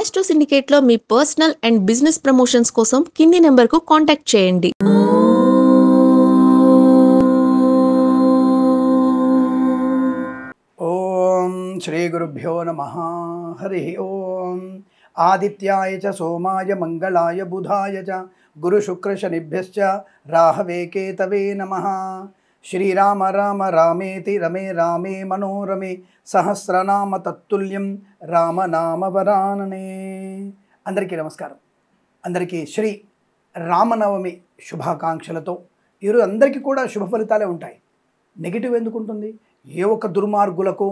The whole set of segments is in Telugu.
ఆస్ట్రో సిండికేట్లో మీ పర్సనల్ అండ్ బిజినెస్ ప్రమోషన్స్ కోసం కింది నెంబర్కు కాంటాక్ట్ చేయండి. ఓం శ్రీ గురుభ్యో నమః. హరి ఓం. ఆదిత్యాయ చ సోమాయ మంగళాయ బుధాయ చ గురు శుక్ర శనిభ్యశ్చ రాహవే కేతవే నమః. శ్రీరామ రామ రామేతి రమే రామే మనోరమే సహస్రనామ తత్తుల్యం రామనామ వరాననే. అందరికీ నమస్కారం. అందరికీ శ్రీ రామనవమి శుభాకాంక్షలతో ఈరోజు అందరికీ కూడా శుభ ఫలితాలే ఉంటాయి. నెగిటివ్ ఎందుకు ఉంటుంది? ఏ ఒక్క దుర్మార్గులకు,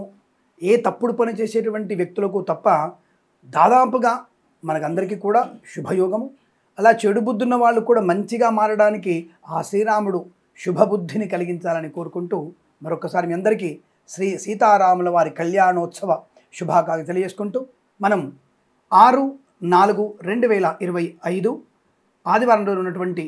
ఏ తప్పుడు పని చేసేటువంటి వ్యక్తులకు తప్ప దాదాపుగా మనకందరికీ కూడా శుభయోగము. అలా చెడు బుద్ధున్న వాళ్ళు కూడా మంచిగా మారడానికి ఆ శ్రీరాముడు శుభబుద్ధిని కలిగించాలని కోరుకుంటూ మరొకసారి మీ అందరికీ శ్రీ సీతారాముల వారి కళ్యాణోత్సవ శుభాకాంక్షలు తెలియజేసుకుంటూ మనం 6/4/2025 ఆదివారం రోజు ఉన్నటువంటి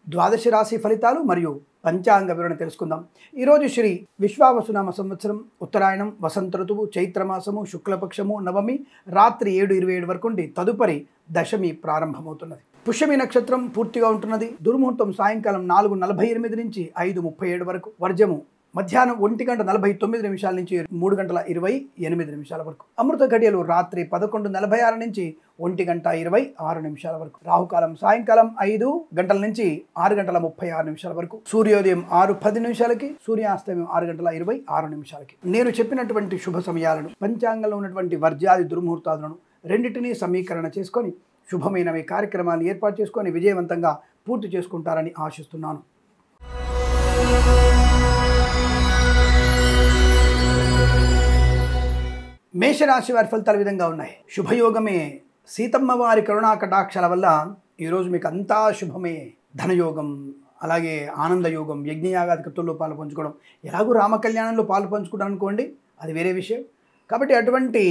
ద్వాదశ రాశి ఫలితాలు మరియు పంచాంగ వివరణ తెలుసుకుందాం. ఈరోజు శ్రీ విశ్వావసునామ సంవత్సరం, ఉత్తరాయణం, వసంత ఋతువు, చైత్రమాసము, శుక్లపక్షము, నవమి రాత్రి 7:27 వరకు ఉండి తదుపరి దశమి ప్రారంభమవుతున్నది. పుష్యమి నక్షత్రం పూర్తిగా ఉంటున్నది. దుర్ముహూర్తం సాయంకాలం 4:48 నుంచి 5:37 వరకు, వర్జము మధ్యాహ్నం 1:49 నుంచి 3:28 వరకు, అమృత ఘడియలు రాత్రి 11:46 నుంచి 1:26 వరకు, రాహుకాలం సాయంకాలం 5 గంటల నుంచి 6:36 వరకు, సూర్యోదయం 6:10 సూర్యాస్తమయం 6:26 నేను చెప్పినటువంటి శుభ సమయాలను, పంచాంగంలో ఉన్నటువంటి వర్జాది దుర్ముహూర్తాలను రెండింటినీ సమీకరణ చేసుకొని శుభమైనవి కార్యక్రమాలు ఏర్పాటు చేసుకొని విజయవంతంగా పూర్తి చేసుకుంటారని ఆశిస్తున్నాను. మేషరాశి వారి ఫలితాలు విధంగా ఉన్నాయి. శుభయోగమే. సీతమ్మ వారి కరుణా కటాక్షాల వల్ల ఈరోజు మీకు అంతా శుభమే. ధనయోగం, అలాగే ఆనందయోగం, యజ్ఞయాగాది కృతుల్లో పాలు పంచుకోవడం. ఎలాగూ రామ కళ్యాణంలో పాలు పంచుకుంటాను అనుకోండి, అది వేరే విషయం. కాబట్టి అటువంటి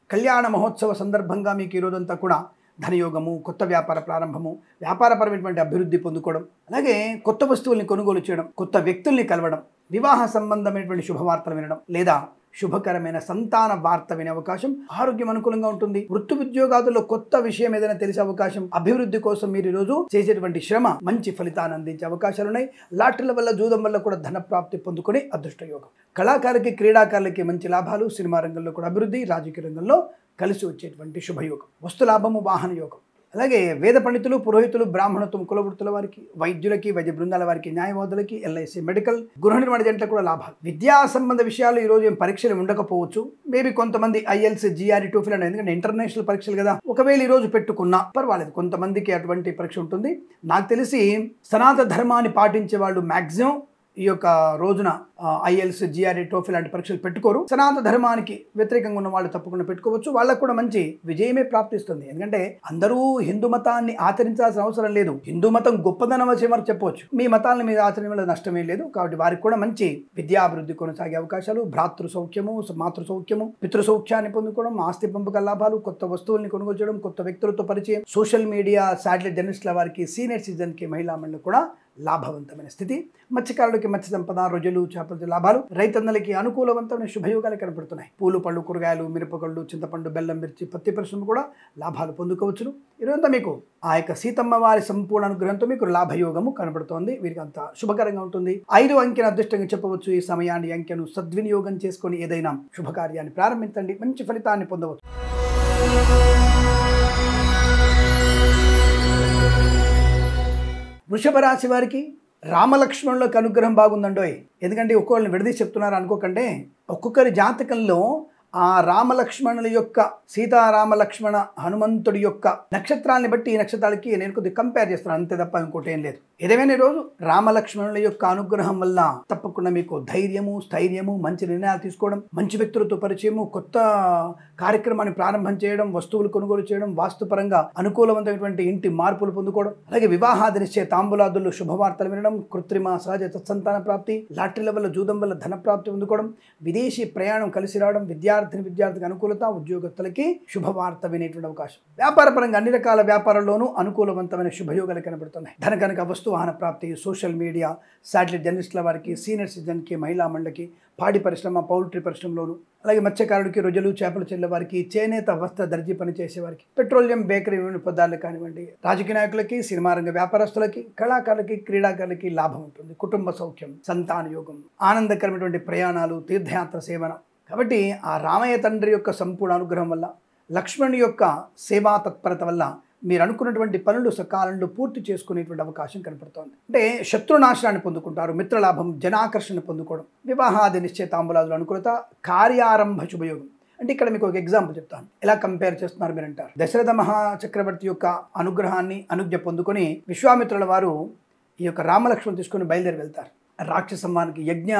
కళ్యాణ మహోత్సవ సందర్భంగా మీకు ఈరోజంతా కూడా ధనయోగము, కొత్త వ్యాపార ప్రారంభము, వ్యాపారపరమైనటువంటి అభివృద్ధి పొందుకోవడం, అలాగే కొత్త వస్తువుల్ని కొనుగోలు చేయడం, కొత్త వ్యక్తుల్ని కలవడం, వివాహ సంబంధమైనటువంటి శుభవార్తలు వినడం, లేదా శుభకరమైన సంతాన వార్త వినే అవకాశం, ఆరోగ్యం అనుకూలంగా ఉంటుంది. వృత్తి ఉద్యోగాదుల్లో కొత్త విషయం ఏదైనా తెలిసే అవకాశం, అభివృద్ధి కోసం మీరు ఈరోజు చేసేటువంటి శ్రమ మంచి ఫలితాన్ని అందించే అవకాశాలు ఉన్నాయి. లాటరీల వల్ల, జూదం వల్ల కూడా ధన ప్రాప్తి పొందుకునే అదృష్ట యోగం. కళాకారులకి, క్రీడాకారులకి మంచి లాభాలు, సినిమా రంగంలో కూడా అభివృద్ధి, రాజకీయ రంగంలో కలిసి వచ్చేటువంటి శుభయోగం. వస్తులాభము, వాహన యోగం. అలాగే వేద పండితులు, పురోహితులు, బ్రాహ్మణత్వం, కులవృత్తుల వారికి, వైద్యులకి, వైద్య బృందాల వారికి, న్యాయవాదులకి, ఎల్ఐసి, మెడికల్, గృహ నిర్మాణ జంటలకు కూడా లాభాలు. విద్యా సంబంధ విషయాలు ఈరోజు ఏం పరీక్షలు ఉండకపోవచ్చు. మేబీ కొంతమంది IELTS, GRE, TOEFL అని, ఎందుకంటే ఇంటర్నేషనల్ పరీక్షలు కదా, ఒకవేళ ఈరోజు పెట్టుకున్నా పర్వాలేదు. కొంతమందికి అటువంటి పరీక్ష ఉంటుంది. నాకు తెలిసి సనాతన ధర్మాన్ని పాటించే వాళ్ళు మ్యాక్సిమం ఈ యొక్క రోజున IELTS, GRE, TOEFL లాంటి పరీక్షలు పెట్టుకోరు. సనాతన ధర్మానికి వ్యతిరేకంగా ఉన్న వాళ్ళు తప్పకుండా పెట్టుకోవచ్చు. వాళ్ళకు కూడా మంచి విజయమే ప్రాప్తిస్తుంది. ఎందుకంటే అందరూ హిందూ మతాన్ని ఆచరించాల్సిన అవసరం లేదు. హిందూ మతం గొప్పదనం వచ్చే వరకు చెప్పవచ్చు. మీ మతాలను మీద ఆచరణ వల్ల నష్టమే లేదు. కాబట్టి వారికి కూడా మంచి విద్యాభివృద్ధి కొనసాగే అవకాశాలు, భ్రాతృ సౌఖ్యము, మాతృ సౌఖ్యము, పితృ సౌఖ్యాన్ని పొందుకోవడం, ఆస్తి పంపక లాభాలు, కొత్త వస్తువుల్ని కొనుగోలు చేయడం, కొత్త వ్యక్తులతో పరిచయం, సోషల్ మీడియా, శాటిలైట్ జర్నలిస్టుల వారికి, సీనియర్ సిటిజన్కి, మహిళా మండలి కూడా లాభవంతమైన స్థితి. మత్స్యకారులకి మత్స్య సంపద, రొయ్యలు, చేపల లాభాలు, రైతన్నలకి అనుకూలవంతమైన శుభయోగాలు కనపడుతున్నాయి. పూలు, పళ్ళు, కూరగాయలు, మిరపకళ్ళు, చింతపండు, బెల్లం, మిర్చి, పత్తి పరిశ్రమ కూడా లాభాలు పొందుకోవచ్చును. ఈరోజంతా మీకు ఆ యొక్క సీతమ్మ వారి సంపూర్ణ అనుగ్రహంతో మీకు లాభయోగము కనబడుతోంది. వీరికి అంతా శుభకరంగా ఉంటుంది. 5 అంకెను అదృష్టంగా చెప్పవచ్చు. ఈ సమయాన్ని, అంకెను సద్వినియోగం చేసుకొని ఏదైనా శుభకార్యాన్ని ప్రారంభించండి, మంచి ఫలితాన్ని పొందవచ్చు. వృషభ రాశి వారికి రామలక్ష్మణులకు అనుగ్రహం బాగుందండోయ్. ఎందుకంటే ఒక్కొక్కరిని విడదీసి చెప్తున్నారు అనుకోకండి. ఒక్కొక్కరి జాతకంలో ఆ రామలక్ష్మణుల యొక్క, సీతారామ లక్ష్మణ హనుమంతుడి యొక్క నక్షత్రాన్ని బట్టి ఈ నక్షత్రాలకి నేను కొద్దిగా కంపేర్ చేస్తున్నాను, అంతే తప్ప ఇంకోటి ఏం లేదు. ఏదేమైనా ఈరోజు రామలక్ష్మణుల యొక్క అనుగ్రహం వల్ల తప్పకుండా మీకు ధైర్యము, స్థైర్యము, మంచి నిర్ణయాలు తీసుకోవడం, మంచి వ్యక్తులతో పరిచయము, కొత్త కార్యక్రమాన్ని ప్రారంభం చేయడం, వస్తువులు కొనుగోలు చేయడం, వాస్తుపరంగా అనుకూలవంతమైనటువంటి ఇంటి మార్పులు పొందుకోవడం, అలాగే వివాహాది నిశ్చయ తాంబూలాదులు, శుభవార్తలు వినడం, కృత్రిమ సహజ సత్సంతాన ప్రాప్తి, లాటరీల వల్ల, జూదం వల్ల ధన ప్రాప్తి పొందుకోవడం, విదేశీ ప్రయాణం కలిసి రావడం, విద్యార్థులు విద్యార్థికి అనుకూలత, ఉద్యోగస్తులకి శుభవార్త వినేటువంటి అవకాశం. వ్యాపార పరంగా అన్ని రకాల వ్యాపారాల్లోనూ అనుకూలవంతమైన శుభయోగాలు కనబడుతున్నాయి. ధన వస్తు వాహన ప్రాప్తి, సోషల్ మీడియా, శాటిలైట్ జర్నలిస్టుల వారికి, సీనియర్ సిటిజన్కి, మహిళా మండలికి, పాడి పరిశ్రమ, పౌల్ట్రీ పరిశ్రమలోను, అలాగే మత్స్యకారుడికి, రొయ్యలు చేపలు చెల్లె వారికి, చేనేత వస్త్ర దర్జీ పని చేసే వారికి, పెట్రోలియం, బేకరీ పదార్థాలు కానివ్వండి, రాజకీయ నాయకులకి, సినిమా రంగ వ్యాపారస్తులకి, కళాకారులకి, క్రీడాకారులకి లాభం ఉంటుంది. కుటుంబ సౌఖ్యం, సంతాన యోగం, ఆనందకరమైనటువంటి ప్రయాణాలు, తీర్థయాత్ర సేవన. కాబట్టి ఆ రామయ్య తండ్రి యొక్క సంపూర్ణ అనుగ్రహం వల్ల, లక్ష్మణుని యొక్క సేవా తత్పరత వల్ల మీరు అనుకున్నటువంటి పనులు సకాలంలో పూర్తి చేసుకునేటువంటి అవకాశం కనపడుతోంది. అంటే శత్రునాశనాన్ని పొందుకుంటారు, మిత్రలాభం, జనాకర్షణ పొందుకోవడం, వివాహాది నిశ్చయితాంబులాదులు అనుకూలత, కార్యారంభ శుభయోగం. అంటే ఇక్కడ మీకు ఒక ఎగ్జాంపుల్ చెప్తాను. ఎలా కంపేర్ చేస్తున్నారు మీరు అంటారు. దశరథ మహాచక్రవర్తి యొక్క అనుగ్రహాన్ని అనుజ్ఞ పొందుకొని విశ్వామిత్రుల వారు ఈ యొక్క రామలక్ష్మణ్ తీసుకొని బయలుదేరి వెళ్తారు రాక్షసమ్మానికి యజ్ఞ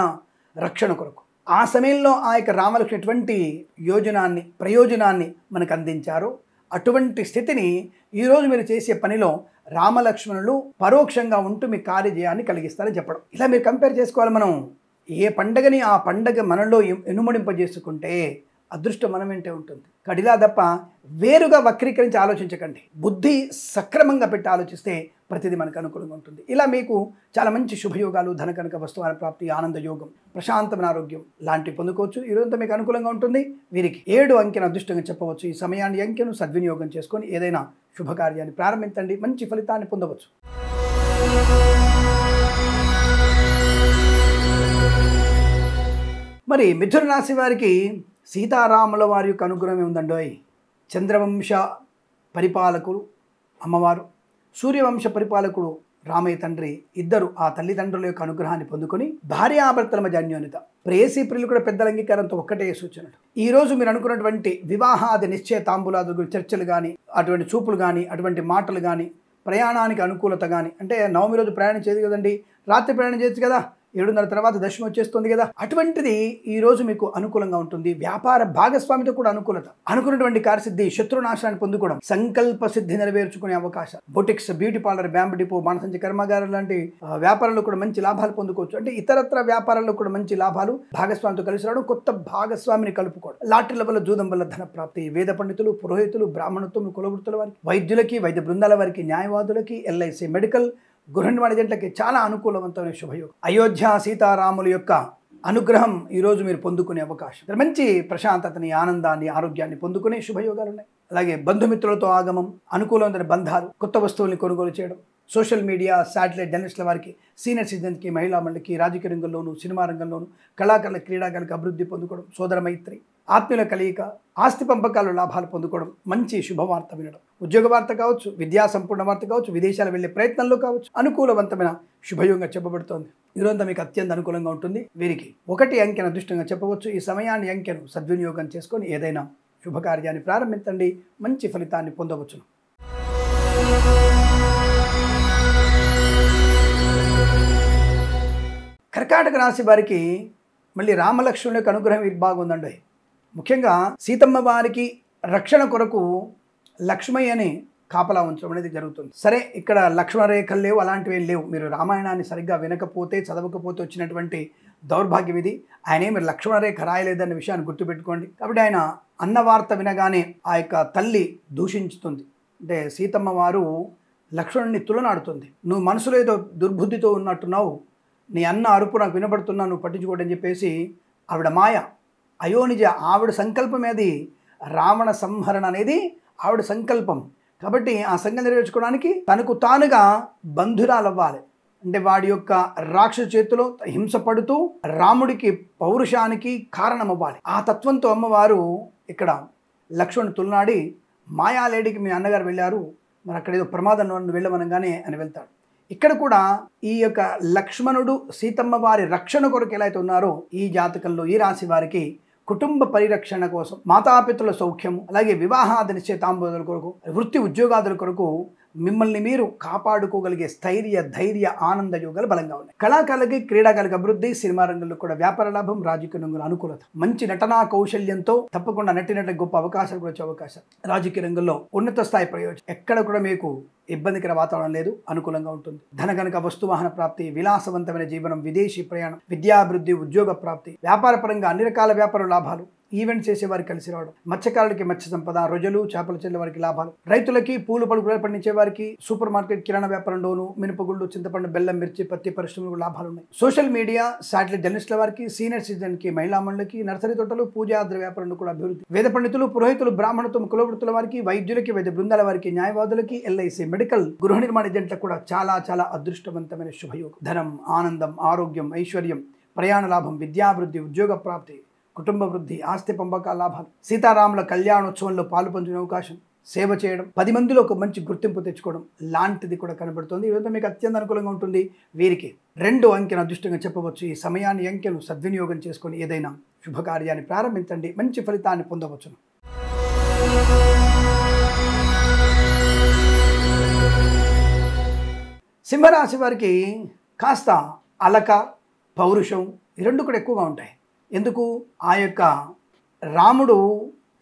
రక్షణ కొరకు. ఆ సమయంలో ఆ యొక్క రామలక్ష్మణ్ ఎటువంటి ప్రయోజనాన్ని మనకు అందించారో అటువంటి స్థితిని ఈరోజు మీరు చేసే పనిలో రామలక్ష్మణులు పరోక్షంగా ఉంటూ మీ కార్యజయాన్ని కలిగిస్తారని చెప్పడం. ఇలా మీరు కంపేర్ చేసుకోవాలి. మనం ఏ పండగని ఆ పండగ మనలో ఇనుమడింపజేసుకుంటే అదృష్టం మన వెంటే ఉంటుంది. కడిలా తప్ప వేరుగా వక్రీకరించి ఆలోచించకండి. బుద్ధి సక్రమంగా పెట్టి ఆలోచిస్తే ప్రతిదీ మనకు అనుకూలంగా ఉంటుంది. ఇలా మీకు చాలా మంచి శుభయోగాలు, ధన వస్తువాల ప్రాప్తి, ఆనంద యోగం, ప్రశాంతమైన ఆరోగ్యం లాంటివి పొందుకోవచ్చు. ఈరోజంతా మీకు అనుకూలంగా ఉంటుంది. వీరికి 7 అంకెను అదృష్టంగా చెప్పవచ్చు. ఈ సమయాన్ని అంకెను సద్వినియోగం చేసుకొని ఏదైనా శుభకార్యాన్ని ప్రారంభించండి, మంచి ఫలితాన్ని పొందవచ్చు. మరి మిథున రాశి వారికి సీతారాముల వారి యొక్క అనుగ్రహం ఉందండోయ్. చంద్రవంశ పరిపాలకుడు అమ్మవారు, సూర్యవంశ పరిపాలకుడు రామయ్య తండ్రి ఇద్దరు ఆ తల్లిదండ్రుల యొక్క అనుగ్రహాన్ని పొందుకొని భార్యాభర్తల మధ్య అన్యోన్యత, ప్రేయసీ ప్రియులు కూడా పెద్దల అంగీకారంతో ఒక్కటే సూచనలు. ఈరోజు మీరు అనుకున్నటువంటి వివాహాది నిశ్చయితాంబులాదుల చర్చలు కానీ, అటువంటి చూపులు కానీ, అటువంటి మాటలు కానీ, ప్రయాణానికి అనుకూలత కానీ, అంటే నవమి రోజు ప్రయాణం చేయదు కదండి, రాత్రి ప్రయాణం చేయొచ్చు కదా, 7:30 తర్వాత దశమి వచ్చేస్తుంది కదా, అటువంటిది ఈరోజు మీకు అనుకూలంగా ఉంటుంది. వ్యాపార భాగస్వామితో కూడా అనుకూలత, అనుకున్నటువంటి కార్యసిద్ధి, శత్రునాశనాన్ని పొందుకోవడం, సంకల్ప సిద్ధి నెరవేర్చుకునే అవకాశం, boutiques, beauty parlour, bamboo depot, బాణసంచి కర్మాగారం లాంటి వ్యాపారాల్లో కూడా మంచి లాభాలు పొందుకోవచ్చు. అంటే ఇతరత్ర వ్యాపారాల్లో కూడా మంచి లాభాలు, భాగస్వామితో కలిసి రావడం, కొత్త భాగస్వామిని కలుపుకోవడం, లాటరీల వల్ల, జూదం వల్ల ధన ప్రాప్తి, వేద పండితులు, పురోహితులు, బ్రాహ్మణత్వం, కులవృత్తుల వారికి, వైద్యులకి, వైద్య బృందాల వారికి, న్యాయవాదులకి, ఎల్ఐసి, మెడికల్, గృహ నిర్మాణ జంటలకి చాలా అనుకూలవంతమైన శుభయోగం. అయోధ్య సీతారాముల యొక్క అనుగ్రహం ఈరోజు మీరు పొందుకునే అవకాశం, మంచి ప్రశాంతతని, ఆనందాన్ని, ఆరోగ్యాన్ని పొందుకునే శుభయోగాలు ఉన్నాయి. అలాగే బంధుమిత్రులతో ఆగమం, అనుకూలమైన బంధాలు, కొత్త వస్తువుల్ని కొనుగోలు చేయడం, సోషల్ మీడియా, శాటిలైట్ జర్నలిస్టుల వారికి, సీనియర్ సిటిజన్కి, మహిళా మండలికి, రాజకీయ రంగంలోను, సినిమా రంగంలోను, కళాకారుల, క్రీడాకారులకు అభివృద్ధి పొందుకోవడం, సోదర మైత్రి, ఆత్మీయుల కలయిక, ఆస్తి పంపకాలు, లాభాలు పొందుకోవడం, మంచి శుభవార్త వినడం, ఉద్యోగ వార్త కావచ్చు, విద్యా సంపూర్ణ వార్త కావచ్చు, విదేశాలు వెళ్ళే ప్రయత్నంలో కావచ్చు, అనుకూలవంతమైన శుభయోగంగా చెప్పబడుతోంది. ఈరోజంతా మీకు అత్యంత అనుకూలంగా ఉంటుంది. వీరికి 1 అంకెను అదృష్టంగా చెప్పవచ్చు. ఈ సమయాన్ని అంకెను సద్వినియోగం చేసుకొని ఏదైనా శుభకార్యాన్ని ప్రారంభించండి, మంచి ఫలితాన్ని పొందవచ్చును. కర్కాటక రాశి వారికి మళ్ళీ రామలక్ష్మణుల యొక్క అనుగ్రహం వీరికి బాగుందండి. ముఖ్యంగా సీతమ్మ వారికి రక్షణ కొరకు లక్ష్మయ్యని కాపలా ఉంచడం అనేది జరుగుతుంది. సరే, ఇక్కడ లక్ష్మణ రేఖలు లేవు, అలాంటివి లేవు. మీరు రామాయణాన్ని సరిగ్గా వినకపోతే, చదవకపోతే వచ్చినటువంటి దౌర్భాగ్యం ఇది. ఆయన ఏమి లక్ష్మణ రేఖ రాయలేదన్న విషయాన్ని గుర్తుపెట్టుకోండి. కాబట్టి ఆయన అన్న వార్త వినగానే ఆ యొక్క తల్లి దూషించుతుంది. అంటే సీతమ్మ వారు లక్ష్మణుడిని తులనాడుతుంది. నువ్వు మనసులో ఏదో దుర్బుద్ధితో ఉన్నట్టున్నావు, నీ అన్న అరుపు నాకు వినబడుతున్నా, నువ్వు పట్టించుకోవడం చెప్పేసి ఆవిడ మాయ, అయోనిజ, ఆవిడ సంకల్పం ఏది, రావణ సంహరణ అనేది ఆవిడ సంకల్పం. కాబట్టి ఆ సంకల్పం నెరవేర్చుకోవడానికి తనకు తానుగా బంధురాలవ్వాలి. అంటే వాడి యొక్క రాక్షస చేతిలో హింసపడుతూ రాముడికి పౌరుషానికి కారణమవ్వాలి. ఆ తత్వంతో అమ్మవారు ఇక్కడ లక్ష్మణుని తులనాడి, మాయాలేడికి మీ అన్నగారు వెళ్ళారు, మరి అక్కడ ఏదో ప్రమాదంలో వెళ్ళమనగానే అని వెళ్తాడు. ఇక్కడ కూడా ఈ యొక్క లక్ష్మణుడు సీతమ్మ వారి రక్షణ కొరకు ఎలా అయితే ఉన్నారో, ఈ జాతకంలో ఈ రాశి వారికి కుటుంబ పరిరక్షణ కోసం, మాతాపితృల సౌఖ్యము, అలాగే వివాహాది నిశ్చయితాంబోధుల కొరకు, వృత్తి ఉద్యోగాదుల కొరకు మిమ్మల్ని మీరు కాపాడుకోగలిగే స్థైర్య, ధైర్య, ఆనంద యోగాలు బలంగా ఉన్నాయి. కళాకారులకి, క్రీడాకారులకు అభివృద్ధి, సినిమా రంగంలో కూడా వ్యాపార లాభం, రాజకీయ రంగంలో అనుకూలత, మంచి నటనా కౌశల్యంతో తప్పకుండా నటినట్టు గొప్ప అవకాశాలు కూడా వచ్చే అవకాశం, రాజకీయ రంగంలో ఉన్నత స్థాయి ప్రయోజనం, ఎక్కడ కూడా మీకు ఇబ్బందికర వాతావరణం లేదు, అనుకూలంగా ఉంటుంది. ధన వస్తు వాహన ప్రాప్తి, విలాసవంతమైన జీవనం, విదేశీ ప్రయాణం, విద్యాభివృద్ధి, ఉద్యోగ ప్రాప్తి, వ్యాపార పరంగా అన్ని రకాల వ్యాపార లాభాలు, ఈవెంట్స్ చేసే వారికి కలిసి రావడం, మత్స్యకారులకి మత్స్య సంపద, రొయ్యలు చేపలు చెల్లే వారికి లాభాలు, రైతులకి పూలు పలుకులు పండించే వారికి సూపర్ మార్కెట్ కిరాణా వ్యాపారంలోను మినపగుళ్ళు, చింతపండు, బెల్లం, మిర్చి, పత్తి పరిశ్రమలకు లాభాలు ఉన్నాయి. సోషల్ మీడియా, శాటిలైట్ జర్నలిస్టుల వారికి, సీనియర్ సిటిజన్కి, మహిళా మండలికి, నర్సరీ తోటలు, పూజాద్ర వ్యాపారంలో కూడా అభివృద్ధి, వేద పండితులు, పురోహితులు, బ్రాహ్మణత్వం, కులవృత్తుల వారికి, వైద్యులకి, వైద్య బృందాల వారికి, న్యాయవాదులకి, ఎల్ఐసి, మెడికల్, గృహ నిర్మాణ ఏజెంట్లకు కూడా చాలా చాలా అదృష్టవంతమైన శుభయోగం. ధనం, ఆనందం, ఆరోగ్యం, ఐశ్వర్యం, ప్రయాణ లాభం, విద్యాభివృద్ధి, ఉద్యోగ ప్రాప్తి, కుటుంబ వృద్ధి, ఆస్తి పంపకాల లాభాలు, సీతారాముల కళ్యాణోత్సవంలో పాలు పంచుకునే అవకాశం, సేవ చేయడం, 10 మందిలో ఒక మంచి గుర్తింపు తెచ్చుకోవడం లాంటిది కూడా కనబడుతుంది. ఇదంతా మీకు అత్యంత అనుకూలంగా ఉంటుంది. వీరికి 2 అంకెను అదృష్టంగా చెప్పవచ్చు. ఈ సమయాన్ని, అంకెను సద్వినియోగం చేసుకొని ఏదైనా శుభకార్యాన్ని ప్రారంభించండి, మంచి ఫలితాన్ని పొందవచ్చును. సింహరాశి వారికి కాస్త అలక, పౌరుషం ఈ 2 కూడా ఎక్కువగా ఉంటాయి. ఎందుకు? ఆ యొక్క రాముడు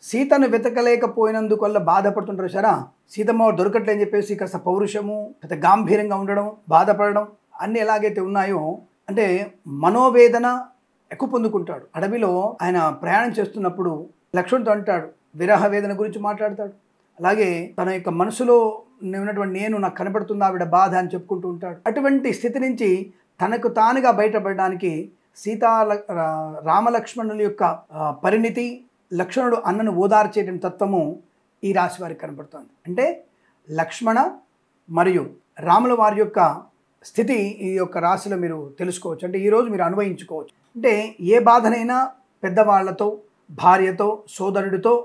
సీతను వెతకలేకపోయినందువల్ల బాధపడుతుంటారు సరా, సీతమ్మ దొరకట్లేని చెప్పేసి కాస్త పౌరుషము, పెద్ద గాంభీర్యంగా ఉండడం, బాధపడడం అన్నీ ఎలాగైతే ఉన్నాయో అంటే మనోవేదన ఎక్కువ పొందుకుంటాడు. అడవిలో ఆయన ప్రయాణం చేస్తున్నప్పుడు లక్ష్మణుడితో అంటాడు, విరహ వేదన గురించి మాట్లాడతాడు. అలాగే తన యొక్క మనసులో ఉన్నటువంటి నేను నాకు కనబడుతుంది ఆవిడ బాధ అని చెప్పుకుంటూ ఉంటాడు. అటువంటి స్థితి నుంచి తనకు తానుగా బయటపడడానికి రామలక్ష్మణుల యొక్క పరిణితి, లక్ష్మణుడు అన్నను ఓదార్చేటువంటి తత్వము ఈ రాశి వారికి కనబడుతుంది. అంటే లక్ష్మణ మరియు రాముల వారి యొక్క స్థితి ఈ యొక్క రాశిలో మీరు తెలుసుకోవచ్చు. అంటే ఈరోజు మీరు అన్వయించుకోవచ్చు. అంటే ఏ బాధనైనా పెద్దవాళ్లతో, భార్యతో, సోదరుడితో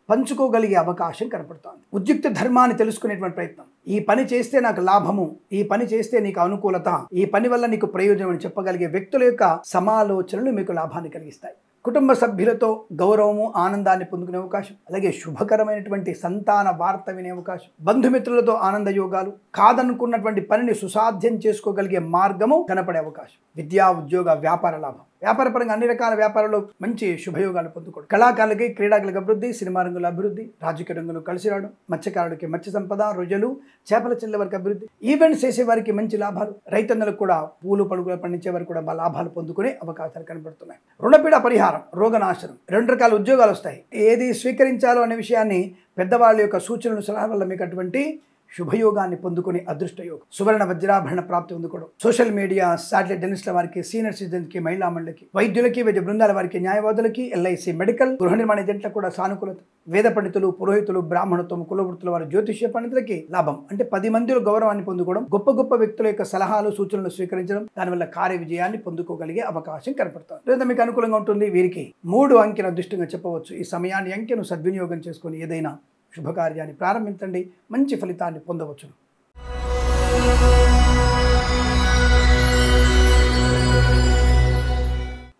పంచుకోగలిగే అవకాశం కనపడుతుంది. ఉద్యుక్త ధర్మాన్ని తెలుసుకునేటువంటి ప్రయత్నం, ఈ పని చేస్తే నాకు లాభము, ఈ పని చేస్తే నీకు అనుకూలత, ఈ పని వల్ల నీకు ప్రయోజనం అని చెప్పగలిగే వ్యక్తుల యొక్క సమాలోచనలు మీకు లాభాన్ని కలిగిస్తాయి. కుటుంబ సభ్యులతో గౌరవము, ఆనందాన్ని పొందుకునే అవకాశం, అలాగే శుభకరమైనటువంటి సంతాన వార్త వినే అవకాశం, బంధుమిత్రులతో ఆనంద యోగాలు, కాదనుకున్నటువంటి పనిని సుసాధ్యం చేసుకోగలిగే మార్గము కనపడే అవకాశం, విద్యా, ఉద్యోగ, వ్యాపార లాభం, వ్యాపారపరంగా అన్ని రకాల వ్యాపారాల్లో మంచి శుభయోగాలు పొందుకోవడం, కళాకారులకి, క్రీడాకులకు అభివృద్ధి, సినిమా రంగుల అభివృద్ధి, రాజకీయ రంగంలో కలిసి రావడం, మత్స్యకారుడికి మత్స్య సంపద, రొయ్యలు, చేపల చెల్లె వారికి అభివృద్ధి, ఈవెంట్స్ చేసే వారికి మంచి లాభాలు, రైతన్నలకు కూడా పూలు పలుకులు పండించే వారికి కూడా లాభాలు పొందుకునే అవకాశాలు కనబడుతున్నాయి. రుణపీడ పరిహారం, రోగనాశనం, 2 రకాల ఉద్యోగాలు వస్తాయి. ఏది స్వీకరించాలో అనే విషయాన్ని పెద్దవాళ్ళ యొక్క సూచనలు, సలహా వల్ల మీకు అటువంటి శుభయోగాన్ని పొందుకుని అదృష్టయోగం, సువర్ణ వజ్రాభరణ ప్రాప్తి పొందుకోవడం, సోషల్ మీడియా, శాటిలైట్ జర్నలిస్టుల వారికి, సీనియర్ సిటిజన్కి, మహిళా మండలికి, వైద్యులకి, వైద్య బృందాల వారికి, న్యాయవాదులకి, ఎల్ఐసి, మెడికల్, గృహ నిర్మాణ ఏజెంట్లకు కూడా సానుకూలత, వేద పండితులు, పురోహితులు, బ్రాహ్మణత్వం, కులవృత్తుల వారి, జ్యోతిష్య పండితులకి లాభం. అంటే 10 మందిలో గౌరవాన్ని పొందుకోవడం, గొప్ప గొప్ప వ్యక్తుల యొక్క సలహాలు, సూచనలు స్వీకరించడం, దానివల్ల కార్య విజయాన్ని పొందుకోగలిగే అవకాశం కనపడుతుంది. లేదా మీకు అనుకూలంగా ఉంటుంది. వీరికి 3 అంకెను అదృష్టంగా చెప్పవచ్చు. ఈ సమయాన్ని, అంకెను సద్వినియోగం చేసుకుని ఏదైనా శుభకార్యాన్ని ప్రారంభించండి, మంచి ఫలితాన్ని పొందవచ్చును.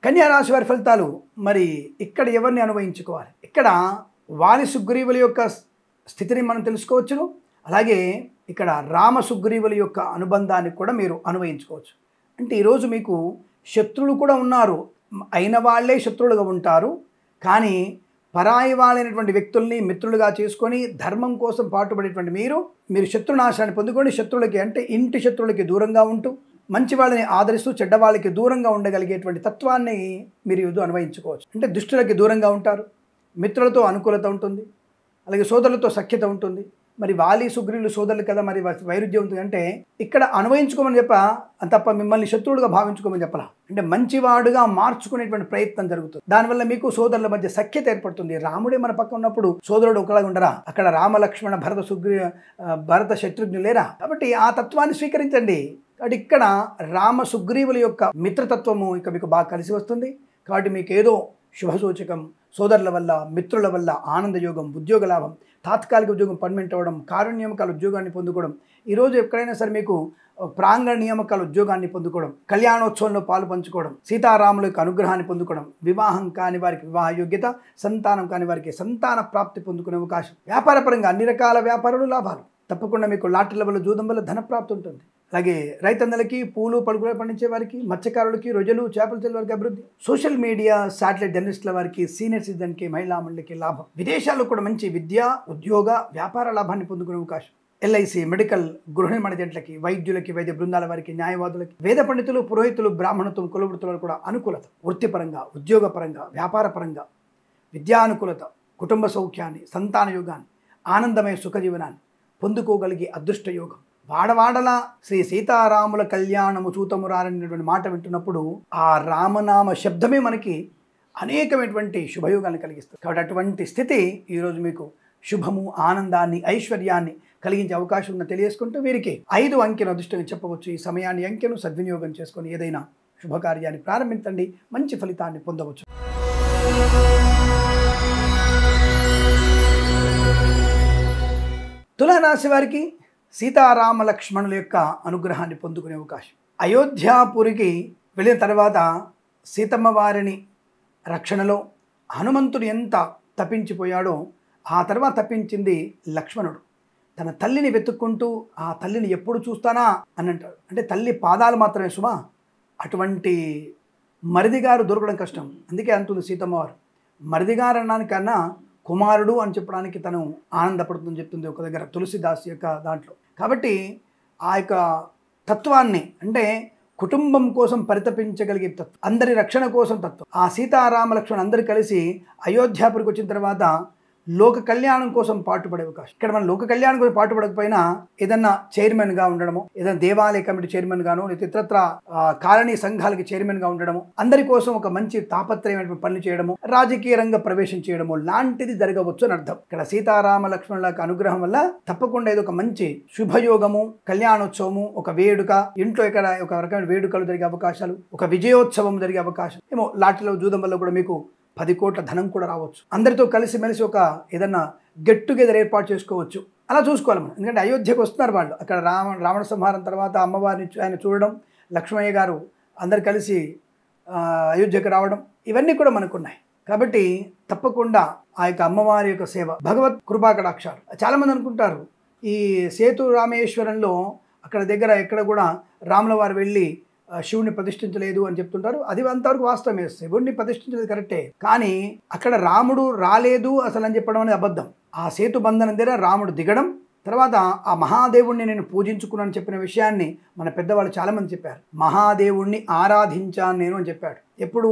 కన్యా రాశి వారి ఫలితాలు మరి ఇక్కడ ఎవరిని అన్వయించుకోవాలి? ఇక్కడ వాలి సుగ్రీవుల యొక్క స్థితిని మనం తెలుసుకోవచ్చును. అలాగే ఇక్కడ రామ సుగ్రీవుల యొక్క అనుబంధాన్ని కూడా మీరు అన్వయించుకోవచ్చు. అంటే ఈరోజు మీకు శత్రువులు కూడా ఉన్నారు, అయిన వాళ్ళే శత్రువులుగా ఉంటారు. కానీ పరాయి వాళ్ళైనటువంటి వ్యక్తుల్ని మిత్రులుగా చేసుకొని ధర్మం కోసం పాటుపడేటువంటి మీరు శత్రునాశాన్ని పొందుకొని శత్రువులకి, అంటే ఇంటి శత్రువులకి దూరంగా ఉంటూ మంచి వాళ్ళని ఆదరిస్తూ చెడ్డ వాళ్ళకి దూరంగా ఉండగలిగేటువంటి తత్వాన్ని మీరు అన్వయించుకోవచ్చు. అంటే దుష్టులకి దూరంగా ఉంటారు, మిత్రులతో అనుకూలత ఉంటుంది, అలాగే సోదరులతో సఖ్యత ఉంటుంది. మరి వాలి సుగ్రీవులు సోదరులు కదా, మరి వైరుధ్యం ఉంటుంది. అంటే ఇక్కడ అన్వయించుకోమని తప్ప మిమ్మల్ని శత్రువులుగా భావించుకోమని చెప్పాల. అంటే మంచివాడుగా మార్చుకునేటువంటి ప్రయత్నం జరుగుతుంది. దానివల్ల మీకు సోదరుల మధ్య సఖ్యత ఏర్పడుతుంది. రాముడే మన పక్క ఉన్నప్పుడు సోదరుడు ఒకలాగా ఉండరా? అక్కడ రామ, లక్ష్మణ, భరత శత్రుఘ్నులు లేరా? కాబట్టి ఆ తత్వాన్ని స్వీకరించండి. కాబట్టి ఇక్కడ రామ సుగ్రీవుల యొక్క మిత్రతత్వము ఇక మీకు బాగా కలిసి వస్తుంది. కాబట్టి మీకు ఏదో శుభసూచకం, సోదరుల వల్ల, మిత్రుల వల్ల ఆనందయోగం, ఉద్యోగ లాభం, తాత్కాలిక ఉద్యోగం పర్మనెంట్ అవ్వడం, కార్య నియామకాల ఉద్యోగాన్ని పొందుకోవడం, ఈరోజు ఎక్కడైనా సరే మీకు ప్రాంగణ నియామకాల ఉద్యోగాన్ని పొందుకోవడం, కళ్యాణోత్సవంలో పాలు పంచుకోవడం, సీతారాముల యొక్క అనుగ్రహాన్ని పొందుకోవడం, వివాహం కాని వారికి వివాహ యోగ్యత, సంతానం కాని వారికి సంతాన ప్రాప్తి పొందుకునే అవకాశం, వ్యాపారపరంగా అన్ని రకాల వ్యాపారాలు లాభాలు, తప్పకుండా మీకు లాటరీల వల్ల, జూదం వల్ల ధనప్రాప్తి ఉంటుంది. అలాగే రైతన్నలకి, పూలు పలుకులు పండించే వారికి, మత్స్యకారులకి, రొయ్యలు, చేపలు చెల్లే వారికి అభివృద్ధి, సోషల్ మీడియా, శాటిలైట్ జర్నలిస్టుల వారికి, సీనియర్ సిటిజన్కి, మహిళా మండలికి లాభం, విదేశాల్లో కూడా మంచి విద్య, ఉద్యోగ, వ్యాపార లాభాన్ని పొందుకునే అవకాశం, ఎల్ఐసి, మెడికల్, గృహ నిర్మాణ ఏజెంట్లకి, వైద్యులకి, వైద్య బృందాల వారికి, న్యాయవాదులకి, వేద పండితులు, పురోహితులు, బ్రాహ్మణత్వం, కులవృత్తులకు కూడా అనుకూలత, వృత్తిపరంగా, ఉద్యోగపరంగా, వ్యాపారపరంగా, విద్యానుకూలత, కుటుంబ సౌఖ్యాన్ని, సంతాన యోగాన్ని, ఆనందమయ సుఖజీవనాన్ని పొందుకోగలిగే అదృష్ట యోగం. వాడవాడలా శ్రీ సీతారాముల కళ్యాణము చూతమురారనేటువంటి మాట వింటున్నప్పుడు ఆ రామనామ శబ్దమే మనకి అనేకమైనటువంటి శుభయోగాన్ని కలిగిస్తుంది. కాబట్టి అటువంటి స్థితి ఈరోజు మీకు శుభము, ఆనందాన్ని, ఐశ్వర్యాన్ని కలిగించే అవకాశం ఉందని తెలియజేసుకుంటూ వీరికి 5 అంకెను అదృష్టంగా చెప్పవచ్చు. ఈ సమయాన్ని, అంకెను సద్వినియోగం చేసుకొని ఏదైనా శుభకార్యాన్ని ప్రారంభించండి, మంచి ఫలితాన్ని పొందవచ్చు. తులారాశి వారికి సీతారామ లక్ష్మణుల యొక్క అనుగ్రహాన్ని పొందుకునే అవకాశం. అయోధ్యాపురికి వెళ్ళిన తర్వాత సీతమ్మ వారిని రక్షణలో హనుమంతుడు ఎంత తప్పించిపోయాడో ఆ తర్వాత తప్పించింది లక్ష్మణుడు. తన తల్లిని వెతుక్కుంటూ ఆ తల్లిని ఎప్పుడు చూస్తానా అని అంటాడు. అంటే తల్లి పాదాలు మాత్రమే సుమా, అటువంటి మరిదిగారు దొరకడం కష్టం. అందుకే అంటుంది సీతమ్మవారు, మరిదిగారు అనడానికన్నా కుమారుడు అని చెప్పడానికి తను ఆనందపడుతుందని చెప్తుంది ఒక దగ్గర తులసిదాస్ యొక్క దాంట్లో. కాబట్టి ఆ యొక్క తత్వాన్ని, అంటే కుటుంబం కోసం పరితపించగలిగే తత్వం, అందరి రక్షణ కోసం తత్వం. ఆ సీతారామ లక్ష్మణ్ అందరు కలిసి అయోధ్యాపురికి వచ్చిన తర్వాత లోక కళ్యాణం కోసం పాటుపడే అవకాశం. ఇక్కడ మనం లోక కళ్యాణం కోసం పాటుపడకపోయినా ఏదన్నా చైర్మన్గా ఉండడము, ఏదైనా దేవాలయ కమిటీ చైర్మన్ గాను, లేదా ఇతరత్ర కాలనీ సంఘాలకి చైర్మన్గా ఉండడము, అందరి కోసం ఒక మంచి తాపత్రయమైన పనులు చేయడము, రాజకీయ రంగ ప్రవేశం చేయడము లాంటిది జరగవచ్చు అని అర్థం. ఇక్కడ సీతారామ లక్ష్మణుల అనుగ్రహం వల్ల తప్పకుండా ఇది ఒక మంచి శుభయోగము, కళ్యాణోత్సవము, ఒక వేడుక, ఇంట్లో ఇక్కడ ఒక రకమైన వేడుకలు జరిగే అవకాశాలు, ఒక విజయోత్సవం జరిగే అవకాశం, ఏమో లాటరీలో జూదం వల్ల కూడా మీకు 10 కోట్ల ధనం కూడా రావచ్చు. అందరితో కలిసిమెలిసి ఒక ఏదన్నా గెట్ టుగెదర్ ఏర్పాటు చేసుకోవచ్చు. అలా చూసుకోవాలి మనం. ఎందుకంటే అయోధ్యకు వస్తున్నారు వాళ్ళు. అక్కడ రావణ సంహారం తర్వాత అమ్మవారిని ఆయన చూడడం, లక్ష్మయ్య గారు అందరు కలిసి అయోధ్యకు రావడం, ఇవన్నీ కూడా మనకున్నాయి. కాబట్టి తప్పకుండా ఆ యొక్క అమ్మవారి యొక్క సేవ, భగవత్ కృపా కటాక్షాలు. చాలామంది అనుకుంటారు ఈ సేతు రామేశ్వరంలో అక్కడ దగ్గర ఎక్కడ కూడా రాముల వారు వెళ్ళి శివుణ్ణి ప్రతిష్ఠించలేదు అని చెప్తుంటారు. అది అంతవరకు వాస్తవమే, శివుణ్ణి ప్రతిష్ఠించలేదు కరెక్టే, కానీ అక్కడ రాముడు రాలేదు అసలు అని చెప్పడం అనేది అబద్ధం. ఆ సేతు బంధనం దగ్గర రాముడు దిగడం, తర్వాత ఆ మహాదేవుణ్ణి నేను పూజించుకున్నాను చెప్పిన విషయాన్ని మన పెద్దవాళ్ళు చాలామంది చెప్పారు. మహాదేవుణ్ణి ఆరాధించాను నేను అని చెప్పాడు. ఎప్పుడు?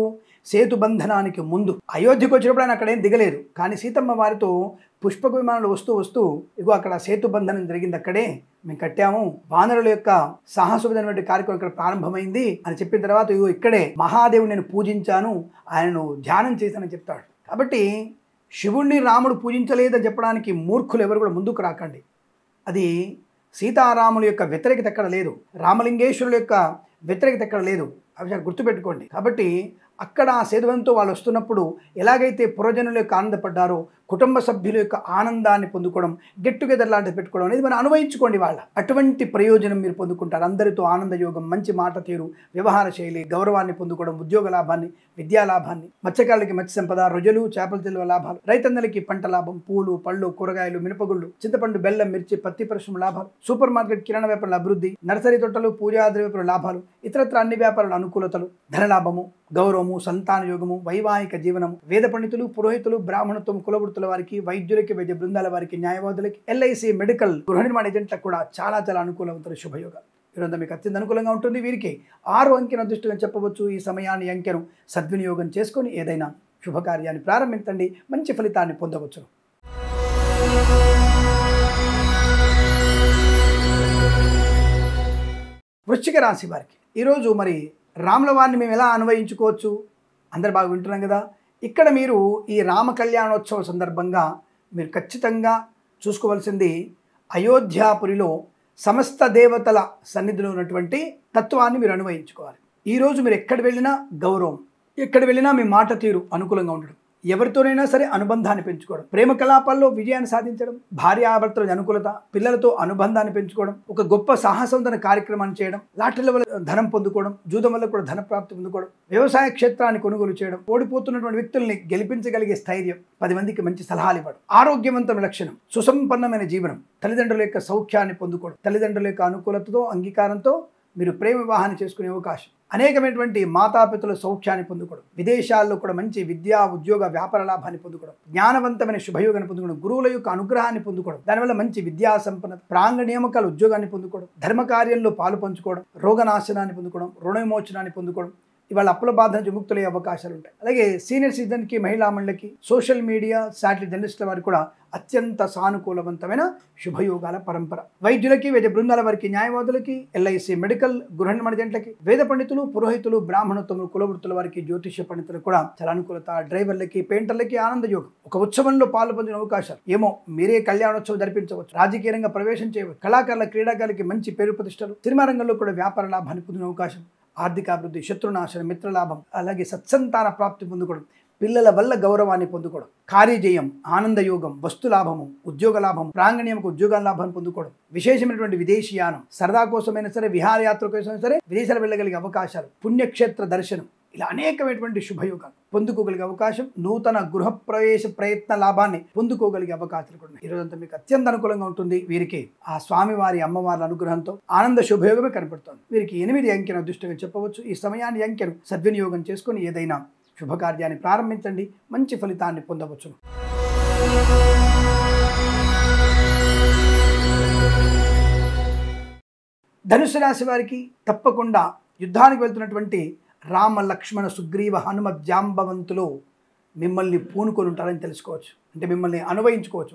సేతు బంధనానికి ముందు. అయోధ్యకు వచ్చినప్పుడు ఆయన అక్కడ ఏం దిగలేదు, కానీ సీతమ్మ వారితో పుష్పక విమానాలు వస్తూ ఇగో అక్కడ సేతు బంధనం జరిగింది, అక్కడే మేము కట్టాము, వానరుల యొక్క సాహసోపమైనటువంటి కార్యక్రమం ఇక్కడ ప్రారంభమైంది అని చెప్పిన తర్వాత ఇగో ఇక్కడే మహాదేవుని నేను పూజించాను, ఆయనను ధ్యానం చేశానని చెప్తాడు. కాబట్టి శివుణ్ణి రాముడు పూజించలేదని చెప్పడానికి మూర్ఖులు ఎవరు కూడా ముందుకు రాకండి. అది సీతారాముల యొక్క వ్యతిరేకత ఎక్కడ లేదు, రామలింగేశ్వరుల యొక్క వ్యతిరేకత ఎక్కడ లేదు, ఆ విషయాన్ని గుర్తుపెట్టుకోండి. కాబట్టి అక్కడ ఆ సేతువంతో వాళ్ళు వస్తున్నప్పుడు ఎలాగైతే పురజనుల యొక్క ఆనందపడ్డారో, కుటుంబ సభ్యుల యొక్క ఆనందాన్ని పొందుకోవడం, గెట్ టుగెదర్ లాంటిది పెట్టుకోవడం అనేది మనం అనుభవించుకోండి. వాళ్ళ అటువంటి ప్రయోజనం మీరు పొందుకుంటారు. అందరితో ఆనందయోగం, మంచి మాట తీరు, వ్యవహార శైలి, గౌరవాన్ని పొందుకోవడం, ఉద్యోగ లాభాన్ని, విద్యా లాభాన్ని, మత్స్యకారులకి మత్స్య సంపద, రొయ్యలు, చేపల తెలువ లాభాలు, రైతన్నలకి పంట లాభం, పూలు, పళ్ళు, కూరగాయలు, మినపగుళ్ళు, చింతపండు, బెల్లం, మిర్చి, పత్తి పరిశ్రమ లాభాలు, సూపర్ మార్కెట్, కిరాణా వ్యాపారాల అభివృద్ధి, నర్సరీ తోటలు, పూజా ద్రవ్యాపారుల లాభాలు, ఇతరత్ర అన్ని వ్యాపారాల అనుకూలతలు, ధనలాభము, గౌరవము, సంతాన యోగము, వైవాహిక జీవనము, వేద పండితులు, పురోహితులు, బ్రాహ్మణత్వం, కులవృత్తుల వారికి, వైద్యులకి, వైద్య బృందాల వారికి, న్యాయవాదులకి, ఎల్ఐసి, మెడికల్, గృహ నిర్మాణ ఏజెంట్లకు కూడా చాలా చాలా అనుకూలవంతుల శుభయోగాలు. ఈరోజు మీకు అత్యంత అనుకూలంగా ఉంటుంది. వీరికి 6 అంకెను అదృష్టంగా చెప్పవచ్చు. ఈ సమయాన్ని, అంకెను సద్వినియోగం చేసుకొని ఏదైనా శుభకార్యాన్ని ప్రారంభించండి, మంచి ఫలితాన్ని పొందవచ్చు. వృశ్చిక రాశి వారికి ఈరోజు మరి రాముల వారిని మేము ఎలా అన్వయించుకోవచ్చు, అందరు బాగా వింటున్నాం కదా. ఇక్కడ మీరు ఈ రామ కళ్యాణోత్సవ సందర్భంగా మీరు ఖచ్చితంగా చూసుకోవాల్సింది అయోధ్యాపురిలో సమస్త దేవతల సన్నిధిలో ఉన్నటువంటి తత్వాన్ని మీరు అన్వయించుకోవాలి. ఈరోజు మీరు ఎక్కడ వెళ్ళినా గౌరవం, ఎక్కడ వెళ్ళినా మీ మాట తీరు అనుకూలంగా ఉండడం, ఎవరితోనైనా సరే అనుబంధాన్ని పెంచుకోవడం, ప్రేమ కలాపాల్లో విజయాన్ని సాధించడం, భార్యాభర్తల అనుకూలత, పిల్లలతో అనుబంధాన్ని పెంచుకోవడం, ఒక గొప్ప సాహసవంతమైన కార్యక్రమాన్ని చేయడం, లాటరీల వల్ల ధనం పొందుకోవడం, జూదం వల్ల కూడా ధన ప్రాప్తి పొందుకోవడం, వ్యవసాయ క్షేత్రాన్ని కొనుగోలు చేయడం, ఓడిపోతున్నటువంటి వ్యక్తుల్ని గెలిపించగలిగే స్థైర్యం, 10 మందికి మంచి సలహాలు ఇవ్వడం, ఆరోగ్యవంతమైన లక్షణం, సుసంపన్నమైన జీవనం, తల్లిదండ్రుల యొక్క సౌఖ్యాన్ని పొందుకోవడం, తల్లిదండ్రుల యొక్క అనుకూలతతో, అంగీకారంతో మీరు ప్రేమ వివాహాన్ని చేసుకునే అవకాశం, అనేకమైనటువంటి మాతాపితల సౌఖ్యాన్ని పొందుకోవడం, విదేశాల్లో కూడా మంచి విద్యా, ఉద్యోగ, వ్యాపార లాభాన్ని పొందుకోవడం, జ్ఞానవంతమైన శుభయోగాన్ని పొందుకోవడం, గురువుల యొక్క అనుగ్రహాన్ని పొందుకోవడం, దానివల్ల మంచి విద్యా సంపన్నత, ప్రాంగ నియామకాల ఉద్యోగాన్ని పొందుకోవడం, ధర్మకార్యంలో పాలు పంచుకోవడం, రోగనాశనాన్ని పొందుకోవడం, రుణ విమోచనాన్ని పొందుకోవడం, ఇవాళ అప్పుల బాధ నుంచి విముక్తులయ్యే అవకాశాలు ఉంటాయి. అలాగే సీనియర్ సిటిజన్కి, మహిళా మండలికి, సోషల్ మీడియా, శాటిలైట్ జర్నలిస్టుల వారికి కూడా అత్యంత సానుకూలవంతమైన శుభయోగాల పరంపర. వైద్యులకి, వైద్య బృందాల వారికి, న్యాయవాదులకి, ఎల్ఐసి మెడికల్, గృహ నిర్మాణ జంటలకి, వేద పండితులు, పురోహితులు, బ్రాహ్మణోత్తములు, కులవృత్తుల వారికి, జ్యోతిష్య పండితులకు కూడా చాలా అనుకూలత. డ్రైవర్లకి, పెయింటర్లకి ఆనంద యోగం. ఒక ఉత్సవంలో పాల్పొందిన అవకాశాలు. ఏమో మీరే కళ్యాణోత్సవం జరిపించవచ్చు, రాజకీయ రంగ ప్రవేశం చేయవచ్చు, కళాకారుల, క్రీడాకారులకి మంచి పేరు ప్రతిష్టలు, సినిమా రంగంలో కూడా వ్యాపార లాభాన్ని పొందిన అవకాశం, ఆర్థికాభివృద్ధి, శత్రునాశనం, మిత్రలాభం, అలాగే సత్సంతాన ప్రాప్తి పొందుకోవడం, పిల్లల వల్ల గౌరవాన్ని పొందుకోవడం, కార్యజయం, ఆనందయోగం, వస్తులాభము, ఉద్యోగ లాభం, ప్రాంగణ్యంకు ఉద్యోగాల లాభాన్ని పొందుకోవడం, విశేషమైనటువంటి విదేశీయానం, సరదా కోసమైనా సరే, విహారయాత్ర కోసమైనా సరే విదేశాలు వెళ్ళగలిగే అవకాశాలు, పుణ్యక్షేత్ర దర్శనం, ఇలా అనేకమైనటువంటి శుభయోగాలు పొందుకోగలిగే అవకాశం, నూతన గృహప్రవేశ ప్రయత్న లాభాన్ని పొందుకోగలిగే అవకాశాలు కూడా ఈ రోజంతా మీకు అత్యంత అనుకూలంగా ఉంటుంది. వీరికి ఆ స్వామివారి, అమ్మవారి అనుగ్రహంతో ఆనంద శుభయోగమే కనపడుతుంది. వీరికి 8 అంకెను అదృష్టంగా చెప్పవచ్చు. ఈ సమయాన్ని, అంకెను సద్వినియోగం చేసుకుని ఏదైనా శుభకార్యాన్ని ప్రారంభించండి, మంచి ఫలితాన్ని పొందవచ్చు. ధనుసు రాశి వారికి తప్పకుండా యుద్ధానికి వెళ్తున్నటువంటి రామ, లక్ష్మణ, సుగ్రీవ, హనుమ జాంబవంతులు మిమ్మల్ని పూనుకొని ఉంటారని తెలుసుకోవచ్చు. అంటే మిమ్మల్ని అనుభవించుకోవచ్చు.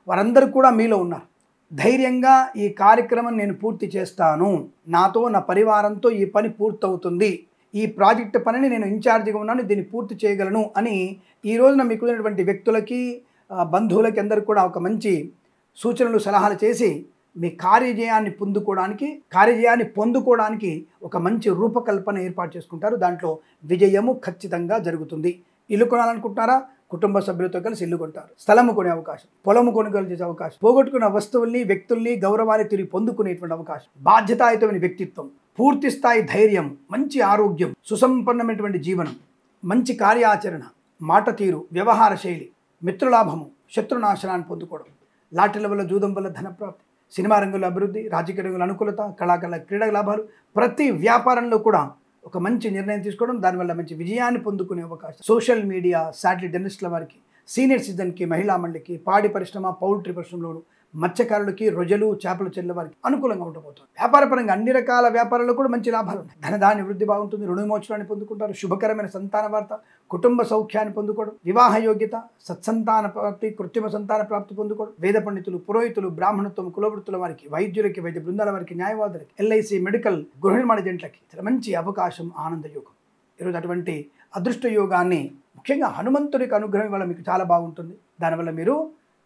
వారందరూ కూడా మీలో ఉన్నారు. ధైర్యంగా ఈ కార్యక్రమం నేను పూర్తి చేస్తాను, నాతో, నా పరివారంతో ఈ పని పూర్తవుతుంది, ఈ ప్రాజెక్టు పనిని నేను ఇన్ఛార్జిగా ఉన్నాను, దీన్ని పూర్తి చేయగలను అని ఈ రోజున మీకు ఉన్నటువంటి వ్యక్తులకి, బంధువులకి అందరికీ కూడా ఒక మంచి సూచనలు, సలహాలు చేసి మీ కార్యజయాన్ని పొందుకోవడానికి ఒక మంచి రూపకల్పన ఏర్పాటు చేసుకుంటారు. దాంట్లో విజయము ఖచ్చితంగా జరుగుతుంది. ఇల్లు కొనాలనుకుంటున్నారా? కుటుంబ సభ్యులతో కలిసి ఇల్లు కొంటారు. స్థలము కొనే అవకాశం, పొలము కొనుగోలు చేసే అవకాశం, పోగొట్టుకున్న వస్తువుల్ని, వ్యక్తుల్ని, గౌరవాన్ని తిరిగి పొందుకునేటువంటి అవకాశం, బాధ్యతాయుతమైన వ్యక్తిత్వం, పూర్తి స్థాయి ధైర్యం, మంచి ఆరోగ్యం, సుసంపన్నమైనటువంటి జీవనం, మంచి కార్యాచరణ, మాట తీరు, వ్యవహార శైలి, మిత్రులాభము, శత్రునాశనాన్ని పొందుకోవడం, లాటరీల వల్ల, జూదం వల్ల ధనప్రాప్తి, సినిమా రంగంలో అభివృద్ధి, రాజకీయ రంగంలో అనుకూలత, కళాకారుల, క్రీడా లాభాలు, ప్రతి వ్యాపారంలో కూడా ఒక మంచి నిర్ణయం తీసుకోవడం, దానివల్ల మంచి విజయాన్ని పొందుకునే అవకాశం. సోషల్ మీడియా, శాటిలైట్ జర్నలిస్టుల వారికి, సీనియర్ సిటిజన్కి, మహిళా మండలికి, పాడి పరిశ్రమ, పౌల్ట్రీ పరిశ్రమలోను, మత్స్యకారులకి, రొయ్యలు, చేపల చెల్లెల వారికి అనుకూలంగా ఉండబోతుంది. వ్యాపారపరంగా అన్ని రకాల వ్యాపారాల్లో కూడా మంచి లాభాలు ఉన్నాయి. ధనధాన్య వృద్ధి బాగుంటుంది, రుణ విమోచనాన్ని పొందుకుంటారు, శుభకరమైన సంతాన వార్త, కుటుంబ సౌఖ్యాన్ని పొందుకోవడం, వివాహ యోగ్యత, సత్సంతాన ప్రాప్తి, కృత్రిమ సంతాన ప్రాప్తి పొందుకోవడం, వేద పండితులు, పురోహితులు, బ్రాహ్మణత్వం, కులవృత్తుల వారికి, వైద్యులకి, వైద్య బృందాల వారికి, న్యాయవాదులకి, ఎల్ఐసి మెడికల్, గృహ నిర్మాణ జంటలకి చాలా మంచి అవకాశం, ఆనంద యోగం. ఈరోజు అటువంటి అదృష్ట యోగాన్ని, ముఖ్యంగా హనుమంతుడికి అనుగ్రహం వల్ల మీకు చాలా బాగుంటుంది. దానివల్ల మీరు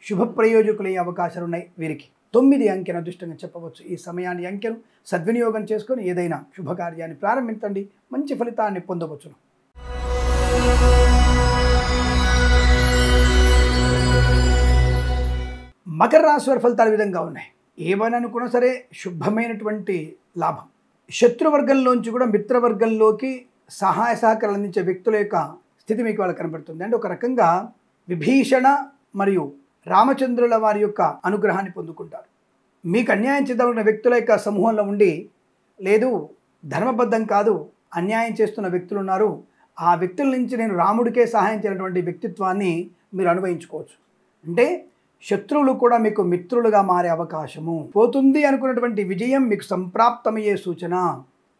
శుభ ప్రయోజకులయ్యే అవకాశాలు ఉన్నాయి. వీరికి 9 అంకెను అదృష్టంగా చెప్పవచ్చు. ఈ సమయాన్ని, అంకెను సద్వినియోగం చేసుకొని ఏదైనా శుభకార్యాన్ని ప్రారంభించండి, మంచి ఫలితాన్ని పొందవచ్చును. మకర రాశి వారి ఫలితాలు విధంగా ఉన్నాయి. ఏమైనా అనుకున్నా సరే శుభమైనటువంటి లాభం. శత్రువర్గంలోంచి కూడా మిత్రవర్గంలోకి సహాయ సహకారాలు అందించే వ్యక్తుల యొక్క స్థితి మీకు వాళ్ళకి కనబడుతుంది. అంటే ఒక రకంగా విభీషణ మరియు రామచంద్రుల వారి యొక్క అనుగ్రహాన్ని పొందుకుంటారు. మీకు అన్యాయం చేద్దామన్న వ్యక్తుల యొక్క సమూహంలో ఉండి, లేదు ధర్మబద్ధం కాదు, అన్యాయం చేస్తున్న వ్యక్తులు ఉన్నారు, ఆ వ్యక్తుల నుంచి నేను రాముడికే సహాయం చేసినటువంటి వ్యక్తిత్వాన్ని మీరు అనుభవించుకోవచ్చు. అంటే శత్రువులు కూడా మీకు మిత్రులుగా మారే అవకాశము పోతుంది. అనుకున్నటువంటి విజయం మీకు సంప్రాప్తమయ్యే సూచన.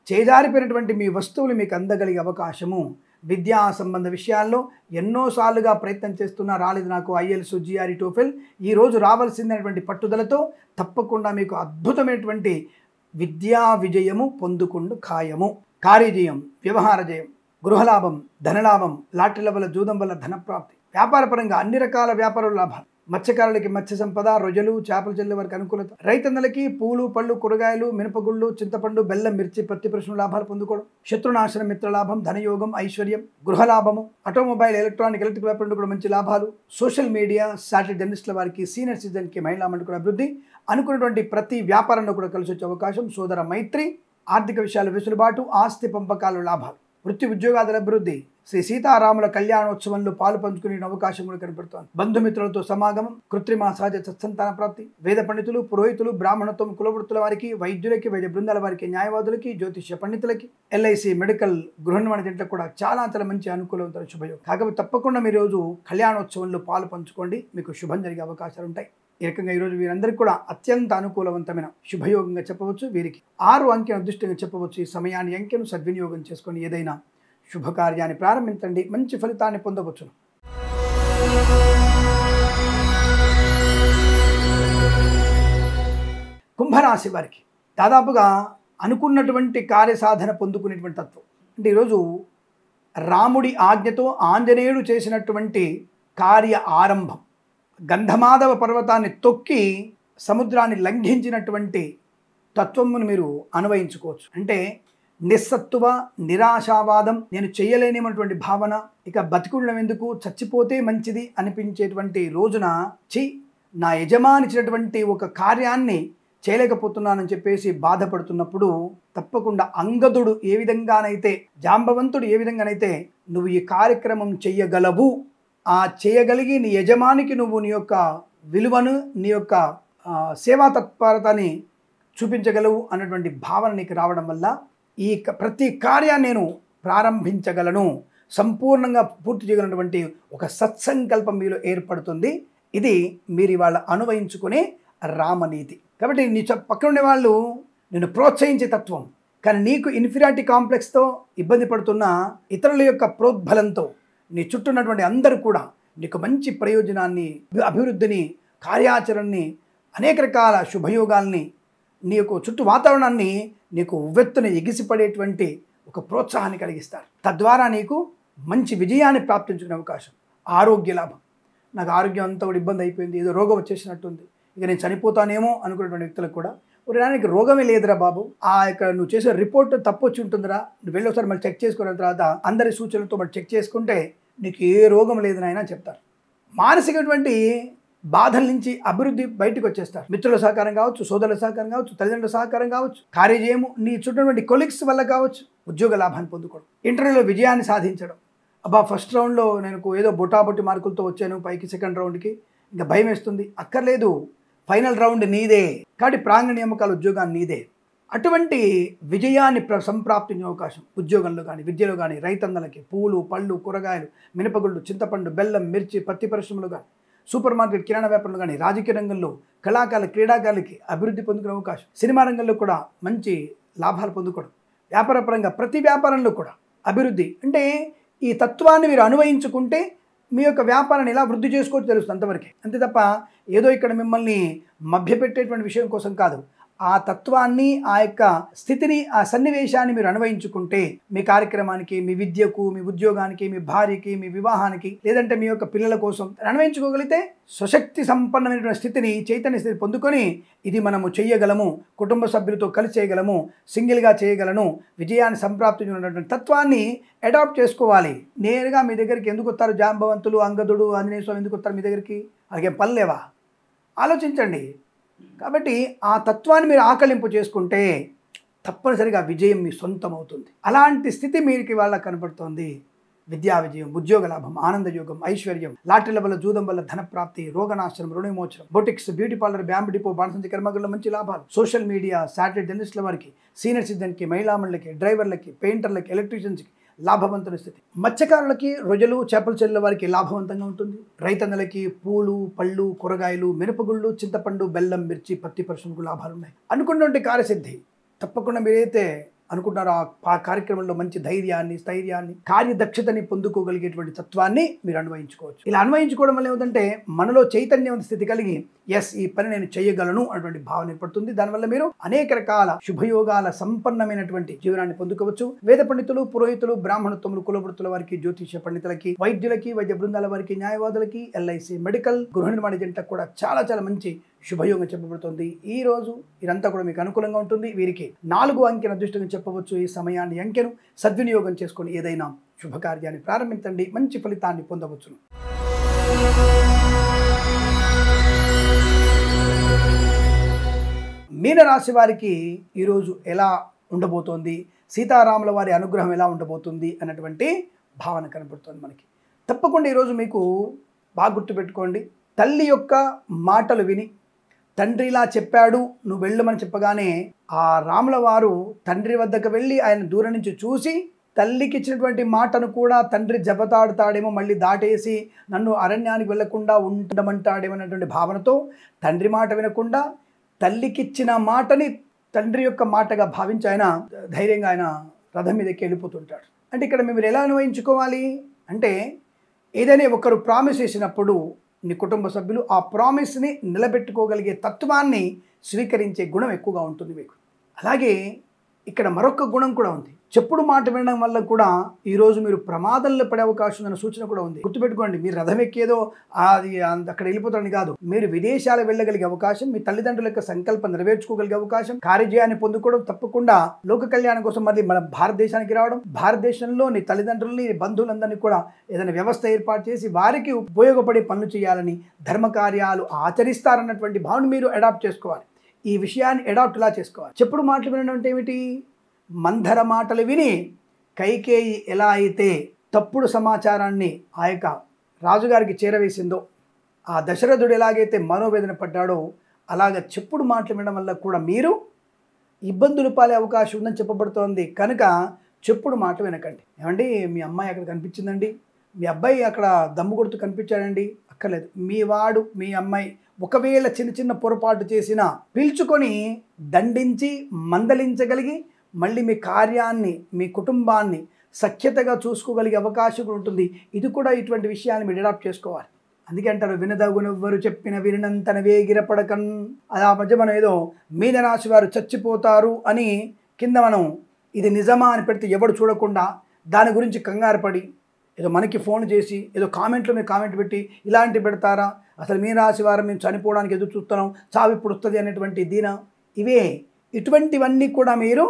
చేజారిపోయినటువంటి మీ వస్తువులు మీకు అందగలిగే అవకాశము. విద్యా సంబంధ విషయాల్లో ఎన్నోసార్లుగా ప్రయత్నం చేస్తున్నా రాలేదు నాకు ఐఎల్స్, జిఆర్ఈ, టోఫెల్, ఈరోజు రావాల్సిందైనటువంటి పట్టుదలతో తప్పకుండా మీకు అద్భుతమైనటువంటి విద్యా విజయము పొందుకుండు ఖాయము. కార్యజయం, వ్యవహార జయం, గృహలాభం, ధనలాభం, లాటరీల వల్ల, జూదం వల్ల ధనప్రాప్తి, వ్యాపారపరంగా అన్ని రకాల వ్యాపార లాభాలు, మత్స్యకారులకి మత్స్య సంపద, రొయ్యలు, చేపల చెల్లెల వారికి అనుకూలత, రైతన్నలకి పూలు, పళ్ళు, కూరగాయలు, మినపగుళ్ళు, చింతపండు, బెల్లం, మిర్చి, పత్తి పరిశ్రమ లాభాలు పొందుకోవడం, శత్రునాశనం, మిత్రలాభం, ధనయోగం, ఐశ్వర్యం, గృహలాభము, ఆటోమొబైల్, ఎలక్ట్రిక్ వ్యాపారంలో కూడా మంచి లాభాలు, సోషల్ మీడియా, శాటిలైట్ జర్నలిస్టుల వారికి, సీనియర్ సిటిజన్కి, మహిళా మండలి కూడా అభివృద్ధి, అనుకున్నటువంటి ప్రతి వ్యాపారంలో కూడా కలిసి వచ్చే అవకాశం, సోదర మైత్రి, ఆర్థిక విషయాల వెసులుబాటు, ఆస్తి పంపకాలు లాభాలు, వృత్తి ఉద్యోగాల అభివృద్ధి, శ్రీ సీతారాముల కళ్యాణోత్సవంలో పాలు పంచుకునే అవకాశం కూడా కనపడుతోంది. బంధుమిత్రులతో సమాగమం, కృత్రిమ సహజ సత్సంతాన ప్రాప్తి, వేద పండితులు, పురోహితులు, బ్రాహ్మణత్వం, కులవృత్తుల వారికి, వైద్యులకి, వైద్య బృందాల వారికి, న్యాయవాదులకి, జ్యోతిష్య పండితులకి, ఎల్ఐసి మెడికల్, గృహ నిర్మాణ జంటలకు కూడా చాలా మంచి అనుకూలమైన శుభయోగం. కాకపోతే తప్పకుండా మీరు రోజు కళ్యాణోత్సవంలో పాలు పంచుకోండి, మీకు శుభం జరిగే అవకాశాలు ఉంటాయి. ఈ రకంగా ఈరోజు వీరందరికీ కూడా అత్యంత అనుకూలవంతమైన శుభయోగంగా చెప్పవచ్చు. వీరికి 6 అంకెను అదృష్టంగా చెప్పవచ్చు. ఈ సమయాన్ని, అంకెను సద్వినియోగం చేసుకొని ఏదైనా శుభకార్యాన్ని ప్రారంభించండి, మంచి ఫలితాన్ని పొందవచ్చును. కుంభరాశి వారికి దాదాపుగా అనుకున్నటువంటి కార్యసాధన పొందుకునేటువంటి తత్వం. అంటే ఈరోజు రాముడి ఆజ్ఞతో ఆంజనేయుడు చేసినటువంటి కార్య ఆరంభం, గంధమాధవ పర్వతాన్ని తొక్కి సముద్రాన్ని లంఘించినటువంటి తత్వమును మీరు అన్వయించుకోవచ్చు. అంటే నిస్సత్తువ, నిరాశావాదం, నేను చేయలేనిటువంటి భావన, ఇక బతికుండడం ఎందుకు, చచ్చిపోతే మంచిది అనిపించేటువంటి రోజున నా యజమాని ఇచ్చినటువంటి ఒక కార్యాన్ని చేయలేకపోతున్నానని చెప్పేసి బాధపడుతున్నప్పుడు తప్పకుండా అంగదుడు ఏ విధంగానైతే, జాంబవంతుడు ఏ విధంగానైతే నువ్వు ఈ కార్యక్రమం చెయ్యగలవు, ఆ చేయగలిగి నీ యజమానికి నువ్వు నీ యొక్క విలువను, నీ యొక్క సేవా తత్పరతని చూపించగలవు అన్నటువంటి భావన నీకు రావడం వల్ల ఈ ప్రతి కార్యాన్ని నేను ప్రారంభించగలను, సంపూర్ణంగా పూర్తి చేయగలనటువంటి ఒక సత్సంకల్పం మీలో ఏర్పడుతుంది. ఇది మీరు ఇవాళ అనువయించుకునే రామనీతి. కాబట్టి నీ పక్కన ఉండే వాళ్ళు నేను ప్రోత్సహించే తత్వం, కానీ నీకు ఇన్ఫీరియారిటీ కాంప్లెక్స్తో ఇబ్బంది పడుతున్న ఇతరుల యొక్క ప్రోద్బలంతో నీ చుట్టూ ఉన్నటువంటి అందరూ కూడా నీకు మంచి ప్రయోజనాన్ని, అభివృద్ధిని, కార్యాచరణని, అనేక రకాల శుభయోగాల్ని, నీ యొక్క చుట్టూ వాతావరణాన్ని నీకు ఉవ్వెత్తున ఎగిసిపడేటువంటి ఒక ప్రోత్సాహాన్ని కలిగిస్తారు. తద్వారా నీకు మంచి విజయాన్ని ప్రాప్తించుకునే అవకాశం, ఆరోగ్య లాభం. నాకు ఆరోగ్యం అంతా కూడా ఇబ్బంది అయిపోయింది, ఏదో రోగం వచ్చేసినట్టుంది, ఇక నేను చనిపోతానేమో అనుకున్నటువంటి వ్యక్తులకు కూడా నాకు రోగమే లేదురా బాబు, నువ్వు చేసే రిపోర్ట్ తప్పు వచ్చి ఉంటుందిరా, నువ్వు వెళ్ళి ఒకసారి మళ్ళీ చెక్ చేసుకున్న తర్వాత అందరి సూచనలతో మళ్ళీ చెక్ చేసుకుంటే నీకు ఏ రోగం లేదని చెప్తారు. మానసికటువంటి బాధల నుంచి అభివృద్ధి బయటకు వచ్చేస్తారు. మిత్రుల సహకారం కావచ్చు, సోదరుల సహకారం కావచ్చు, తల్లిదండ్రుల సహకారం కావచ్చు, కార్యజయము, నీ చుట్టూ కొలీగ్స్ వల్ల కావచ్చు, ఉద్యోగ లాభాన్ని పొందుకోవడం, ఇంటర్వ్యూలో విజయాన్ని సాధించడం. అబ్బా ఫస్ట్ రౌండ్లో నేను ఏదో బొటాబొట్టి మార్కులతో వచ్చాను, పైకి సెకండ్ రౌండ్కి ఇంకా భయం వేస్తుంది, అక్కర్లేదు, ఫైనల్ రౌండ్ నీదే, కాబట్టి ప్రాంగణ నియామకాల ఉద్యోగాన్ని నీదే. అటువంటి విజయాన్ని సంప్రాప్తించే అవకాశం ఉద్యోగంలో కానీ, విద్యలో కానీ, రైతన్నలకి పూలు, పళ్ళు, కూరగాయలు, మినపగుళ్ళు, చింతపండు, బెల్లం, మిర్చి, పత్తి పరిశ్రమలు కానీ, సూపర్ మార్కెట్, కిరాణా వ్యాపారంలో కానీ, రాజకీయ రంగంలో కళాకారులు, క్రీడాకారులకి అభివృద్ధి పొందుకునే అవకాశం, సినిమా రంగంలో కూడా మంచి లాభాలు పొందుకోవడం, వ్యాపారపరంగా ప్రతి వ్యాపారంలో కూడా అభివృద్ధి. అంటే ఈ తత్వాన్ని మీరు అనువయించుకుంటే మీ యొక్క వ్యాపారాన్ని ఎలా వృద్ధి చేసుకోవచ్చు తెలుస్తుంది అంతవరకే. అంతే తప్ప ఏదో ఇక్కడ మిమ్మల్ని మభ్యపెట్టేటువంటి విషయం కోసం కాదు. ఆ తత్వాన్ని, ఆ యొక్క స్థితిని, ఆ సన్నివేశాన్ని మీరు అనువయించుకుంటే మీ కార్యక్రమానికి, మీ విద్యకు, మీ ఉద్యోగానికి, మీ భార్యకి, మీ వివాహానికి, లేదంటే మీ యొక్క పిల్లల కోసం అనువయించుకోగలిగితే స్వశక్తి సంపన్నమైనటువంటి స్థితిని, చైతన్య స్థితి పొందుకొని ఇది మనము చేయగలము, కుటుంబ సభ్యులతో కలిసి చేయగలము, సింగిల్గా చేయగలను, విజయాన్ని సంప్రాప్తించినటువంటి తత్వాన్ని అడాప్ట్ చేసుకోవాలి. నేరుగా మీ దగ్గరికి ఎందుకు వస్తారు జాంబవంతులు, అంగదుడు, ఆంజనేయ స్వామి ఎందుకు వస్తారు మీ దగ్గరికి? అలాగే పనిలేవా? ఆలోచించండి. కాబట్టి ఆ తత్వాన్ని మీరు ఆకలింపు చేసుకుంటే తప్పనిసరిగా విజయం మీ సొంతం అవుతుంది. అలాంటి స్థితి మీకు ఇవాళ కనపడుతోంది. విద్యా విజయం, ఉద్యోగ లాభం, ఆనందయోగం, ఐశ్వర్యం, లాటరీల వల్ల, జూదం వల్ల ధనప్రాప్తి, రోగనాశనం, రుణ విమోచనం, boutiques, beauty parlour, bamboo depot, బాణసంచి కర్మగల్లో మంచి లాభాలు, సోషల్ మీడియా, శాటిలైట్ జర్నలిస్టుల వారికి, సీనియర్ సిటిజన్కి, మహిళామణులకి, డ్రైవర్లకి, పెయింటర్లకి, ఎలక్ట్రీషియన్స్కి లాభవంతమైన స్థితి, మత్స్యకారులకి, రొయ్యలు, చేపల చెరువుల వారికి లాభవంతంగా ఉంటుంది. రైతన్నలకి పూలు, పళ్ళు, కూరగాయలు, మినపగుళ్ళు, చింతపండు, బెల్లం, మిర్చి, పత్తి పరిశ్రమకు లాభాలు ఉన్నాయి. అనుకున్నటువంటి కార్యసిద్ధి తప్పకుండా మీరైతే అనుకుంటున్నారో ఆ కార్యక్రమంలో మంచి ధైర్యాన్ని, స్థైర్యాన్ని, కార్యదక్షతని పొందుకోగలిగేటువంటి తత్వాన్ని మీరు అన్వయించుకోవచ్చు. ఇలా అన్వయించుకోవడం వల్ల ఏమిటంటే మనలో చైతన్యవంత స్థితి కలిగి ఈ పని నేను చేయగలను అన్నటువంటి భావన ఏర్పడుతుంది. దానివల్ల మీరు అనేక రకాల శుభయోగాల సంపన్నమైనటువంటి జీవనాన్ని పొందుకోవచ్చు. వేద పండితులు, పురోహితులు, బ్రాహ్మణత్వములు, కులవృత్తుల వారికి, జ్యోతిష పండితులకి, వైద్యులకి, వైద్య బృందాల వారికి, న్యాయవాదులకి, ఎల్ఐసి, మెడికల్, గృహ నిర్మాణ జంటకు కూడా చాలా చాలా మంచి శుభయోగం చెప్పబడుతుంది. ఈ రోజు ఇదంతా కూడా మీకు అనుకూలంగా ఉంటుంది. వీరికి 4 అంకెను అదృష్టంగా చెప్పవచ్చు. ఈ సమయాన్ని, అంకెను సద్వినియోగం చేసుకొని ఏదైనా శుభకార్యాన్ని ప్రారంభించండి, మంచి ఫలితాన్ని పొందవచ్చును. మీనరాశి వారికి ఈరోజు ఎలా ఉండబోతోంది, సీతారాముల వారి అనుగ్రహం ఎలా ఉండబోతుంది అన్నటువంటి భావన కనబడుతుంది మనకి. తప్పకుండా ఈరోజు మీకు బాగా గుర్తుపెట్టుకోండి. తల్లి యొక్క మాటలు విని, తండ్రి ఇలా చెప్పాడు నువ్వు వెళ్ళమని చెప్పగానే ఆ రాముల వారు తండ్రి వద్దకు వెళ్ళి ఆయన దూరం నుంచి చూసి తల్లికి ఇచ్చినటువంటి మాటను కూడా తండ్రి జబతాడుతాడేమో, మళ్ళీ దాటేసి నన్ను అరణ్యానికి వెళ్లకుండా ఉండమంటాడేమో అన్నటువంటి భావనతో తండ్రి మాట వినకుండా తల్లికిచ్చిన మాటని తండ్రి యొక్క మాటగా భావించి ఆయన ధైర్యంగా ఆయన రథం మీదకి వెళ్ళిపోతుంటాడు. అంటే ఇక్కడ మీరు ఎలా అన్వయించుకోవాలి అంటే ఏదైనా ఒకరు ప్రామిస్ చేసినప్పుడు నీ కుటుంబ సభ్యులు ఆ ప్రామిస్ని నిలబెట్టుకోగలిగే తత్వాన్ని స్వీకరించే గుణం ఎక్కువగా ఉంటుంది మీకు. అలాగే ఇక్కడ మరొక గుణం కూడా ఉంది. చెప్పుడు మాట వినడం వల్ల కూడా ఈరోజు మీరు ప్రమాదంలో పడే అవకాశం ఉందన్న సూచన కూడా ఉంది. గుర్తుపెట్టుకోండి, మీరు రథం ఎక్కేదో అది అక్కడ వెళ్ళిపోతారని కాదు. మీరు విదేశాలు వెళ్ళగలిగే అవకాశం, మీ తల్లిదండ్రుల యొక్క సంకల్పం నెరవేర్చుకోగలిగే అవకాశం, కార్యజయాన్ని పొందుకోవడం, తప్పకుండా లోక కళ్యాణం కోసం మళ్ళీ మన భారతదేశానికి రావడం, భారతదేశంలో నీ తల్లిదండ్రులని బంధువులందరినీ కూడా ఏదైనా వ్యవస్థ ఏర్పాటు చేసి వారికి ఉపయోగపడే పనులు చేయాలని, ధర్మకార్యాలు ఆచరిస్తారన్నటువంటి భావన మీరు అడాప్ట్ చేసుకోవాలి. ఈ విషయాన్ని అడాప్ట్ ఇలా చేసుకోవాలి. చెప్పుడు మాటలు వినడం అంటే ఏమిటి? మందర మాటలు విని కైకేయి ఎలా అయితే తప్పుడు సమాచారాన్ని ఆ యొక్క రాజుగారికి చేరవేసిందో, ఆ దశరథుడు ఎలాగైతే మనోవేదన పడ్డాడో, అలాగ చెప్పుడు మాటలు వినడం వల్ల కూడా మీరు ఇబ్బందులు పాలే అవకాశం ఉందని చెప్పబడుతోంది. కనుక చెప్పుడు మాట వినకండి. ఏమండి మీ అమ్మాయి అక్కడ కనిపించిందండి, మీ అబ్బాయి అక్కడ దమ్ము కొడుతూ కనిపించాడండి, అక్కర్లేదు. మీ వాడు మీ అమ్మాయి ఒకవేళ చిన్న చిన్న పొరపాటు చేసినా పిలుచుకొని దండించి మందలించగలిగి మళ్ళీ మీ కార్యాన్ని, మీ కుటుంబాన్ని సఖ్యతగా చూసుకోగలిగే అవకాశం కూడా ఉంటుంది. ఇది కూడా ఇటువంటి విషయాన్ని మీరు అడాప్ట్ చేసుకోవాలి. అందుకే అంటారు, వినదగునెవ్వరు చెప్పిన వినంతన వేగిరపడకన్. ఆ మధ్య మనం ఏదో మీనరాశి వారు చచ్చిపోతారు అని కింద మనం ఇది నిజమా అని పెడితే ఎవడు చూడకుండా దాని గురించి కంగారు పడి ఏదో మనకి ఫోన్ చేసి ఏదో కామెంట్లో మీరు కామెంట్ పెట్టి ఇలాంటి పెడతారా, అసలు మీనరాశి వారు మేము చనిపోవడానికి ఎదురు చూస్తున్నాం, చావు ఇప్పుడు వస్తుంది అనేటువంటి దీనా, ఇటువంటివన్నీ కూడా మీరు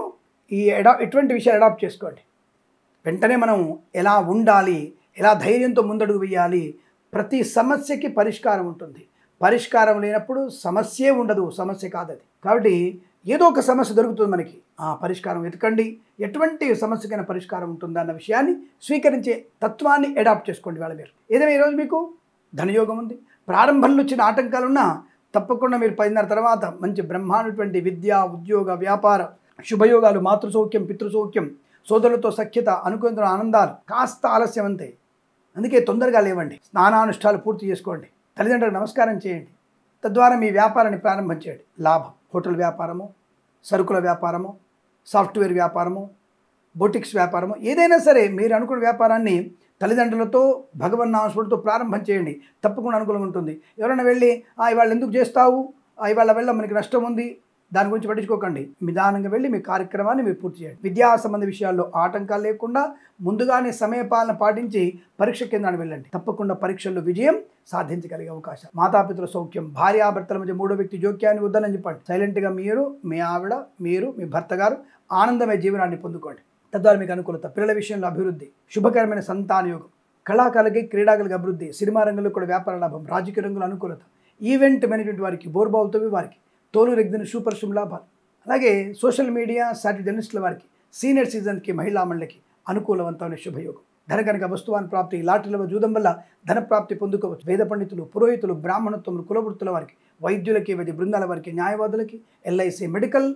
ఇటువంటి విషయాలు అడాప్ట్ చేసుకోండి. వెంటనే మనం ఎలా ఉండాలి, ఎలా ధైర్యంతో ముందడుగు వేయాలి. ప్రతి సమస్యకి పరిష్కారం ఉంటుంది. పరిష్కారం లేనప్పుడు సమస్యే ఉండదు, సమస్య కాదది. కాబట్టి ఏదో ఒక సమస్య దొరుకుతుంది మనకి, ఆ పరిష్కారం వెతకండి. ఎటువంటి సమస్యకైనా పరిష్కారం ఉంటుందా అన్న విషయాన్ని స్వీకరించే తత్వాన్ని అడాప్ట్ చేసుకోండి. వాళ్ళ మీరు ఏదైనా ఈరోజు మీకు ధనయోగం ఉంది. ప్రారంభంలో వచ్చిన ఆటంకాలున్నా తప్పకుండా మీరు 10:30 తర్వాత మంచి బ్రహ్మాండటువంటి విద్య, ఉద్యోగ, వ్యాపార శుభయోగాలు, మాతృసౌఖ్యం, పితృసౌఖ్యం, సోదరులతో సఖ్యత, అనుకున్న ఆనందాలు. కాస్త ఆలస్యం అంతే, అందుకే తొందరగా లేవండి. స్నానానుష్ఠాలు పూర్తి చేసుకోండి, తల్లిదండ్రులకు నమస్కారం చేయండి. తద్వారా మీ వ్యాపారాన్ని ప్రారంభం చేయండి. లాభం. హోటల్ వ్యాపారము, సరుకుల వ్యాపారము, సాఫ్ట్వేర్ వ్యాపారము, బొటిక్స్ వ్యాపారము, ఏదైనా సరే మీరు అనుకున్న వ్యాపారాన్ని తల్లిదండ్రులతో భగవన్నామస్మృతితో ప్రారంభం చేయండి. తప్పకుండా అనుకూలంగా ఉంటుంది. ఎవరైనా వెళ్ళి ఇవాళ ఎందుకు చేస్తావు, ఇవాళ వెళ్ళ మనకి నష్టం ఉంది, దాని గురించి పట్టించుకోకండి. నిదానంగా వెళ్ళి మీ కార్యక్రమాన్ని మీరు పూర్తి చేయండి. విద్యా సంబంధ విషయాల్లో ఆటంకాలు లేకుండా ముందుగానే సమయపాలన పాటించి పరీక్ష కేంద్రానికి వెళ్ళండి. తప్పకుండా పరీక్షల్లో విజయం సాధించగలిగే అవకాశం. మాతాపితృల సౌఖ్యం, భార్యాభర్తల మధ్య మూడో వ్యక్తి జోక్యాన్ని వద్దనని చెప్పండి. సైలెంట్గా మీరు, మీ ఆవిడ, మీరు, మీ భర్త గారు ఆనందమైన జీవనాన్ని పొందుకోండి. తద్వారా మీకు అనుకూలత. పిల్లల విషయంలో అభివృద్ధి, శుభకరమైన సంతాన యోగం, కళాకారులకి, క్రీడాకులకి అభివృద్ధి, సినిమా రంగంలో కూడా వ్యాపార లాభం, రాజకీయ రంగంలో అనుకూలత, ఈవెంట్ మేనేజ్మెంట్ వారికి, బోర్బావులతో వారికి, తోలు రెగ్దిన సూపర్ లాభాలు. అలాగే సోషల్ మీడియా, సాటి జర్నలిస్టుల వారికి, సీనియర్ సిటిజన్కి, మహిళా మండలికి అనుకూలవంతమైన శుభయోగం. ధన కనుక వస్తువాన్ ప్రాప్తి, లాటరీల జూదం వల్ల ధన ప్రాప్తి పొందుకోవచ్చు. వేద పండితులు, పురోహితులు, బ్రాహ్మణత్వములు, కులవృత్తుల వారికి, వైద్యులకి, వైద్య బృందాల వారికి, న్యాయవాదులకి, ఎల్ఐసి, మెడికల్,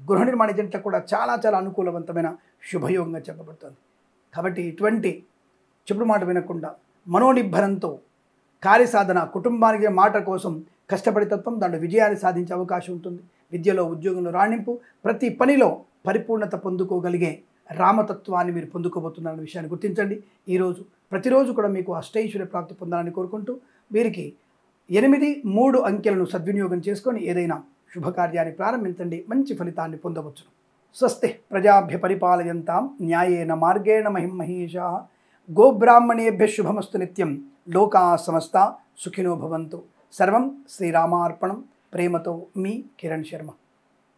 గృహ నిర్మాణ ఏజెంట్లకు కూడా చాలా చాలా అనుకూలవంతమైన శుభయోగంగా చెప్పబడుతుంది. కాబట్టి ఇటువంటి చెప్పుడు మాట వినకుండా మనోనిబ్బరంతో కార్యసాధన, కుటుంబానికి మాట కోసం కష్టపడే తత్వం, దాంట్లో విజయాన్ని సాధించే అవకాశం ఉంటుంది. విద్యలో, ఉద్యోగంలో రాణింపు, ప్రతి పనిలో పరిపూర్ణత పొందుకోగలిగే రామతత్వాన్ని మీరు పొందుకోబోతున్నారనే విషయాన్ని గుర్తించండి. ప్రతిరోజు కూడా మీకు అష్టైశ్వర్య ప్రాప్తి పొందాలని కోరుకుంటూ, వీరికి 8, 3 అంకెలను సద్వినియోగం చేసుకొని ఏదైనా శుభకార్యాన్ని ప్రారంభించండి, మంచి ఫలితాన్ని పొందవచ్చు. స్వస్తి ప్రజాభ్య పరిపాలయంతాం న్యాయేన మార్గేణ మహిమహీషా. గోబ్రాహ్మణేభ్య శుభమస్తు నిత్యం. లోకా సమస్త సుఖినో భవంతు. సర్వం శ్రీరామార్పణం. ప్రేమతో మీ కిరణ్ శర్మ.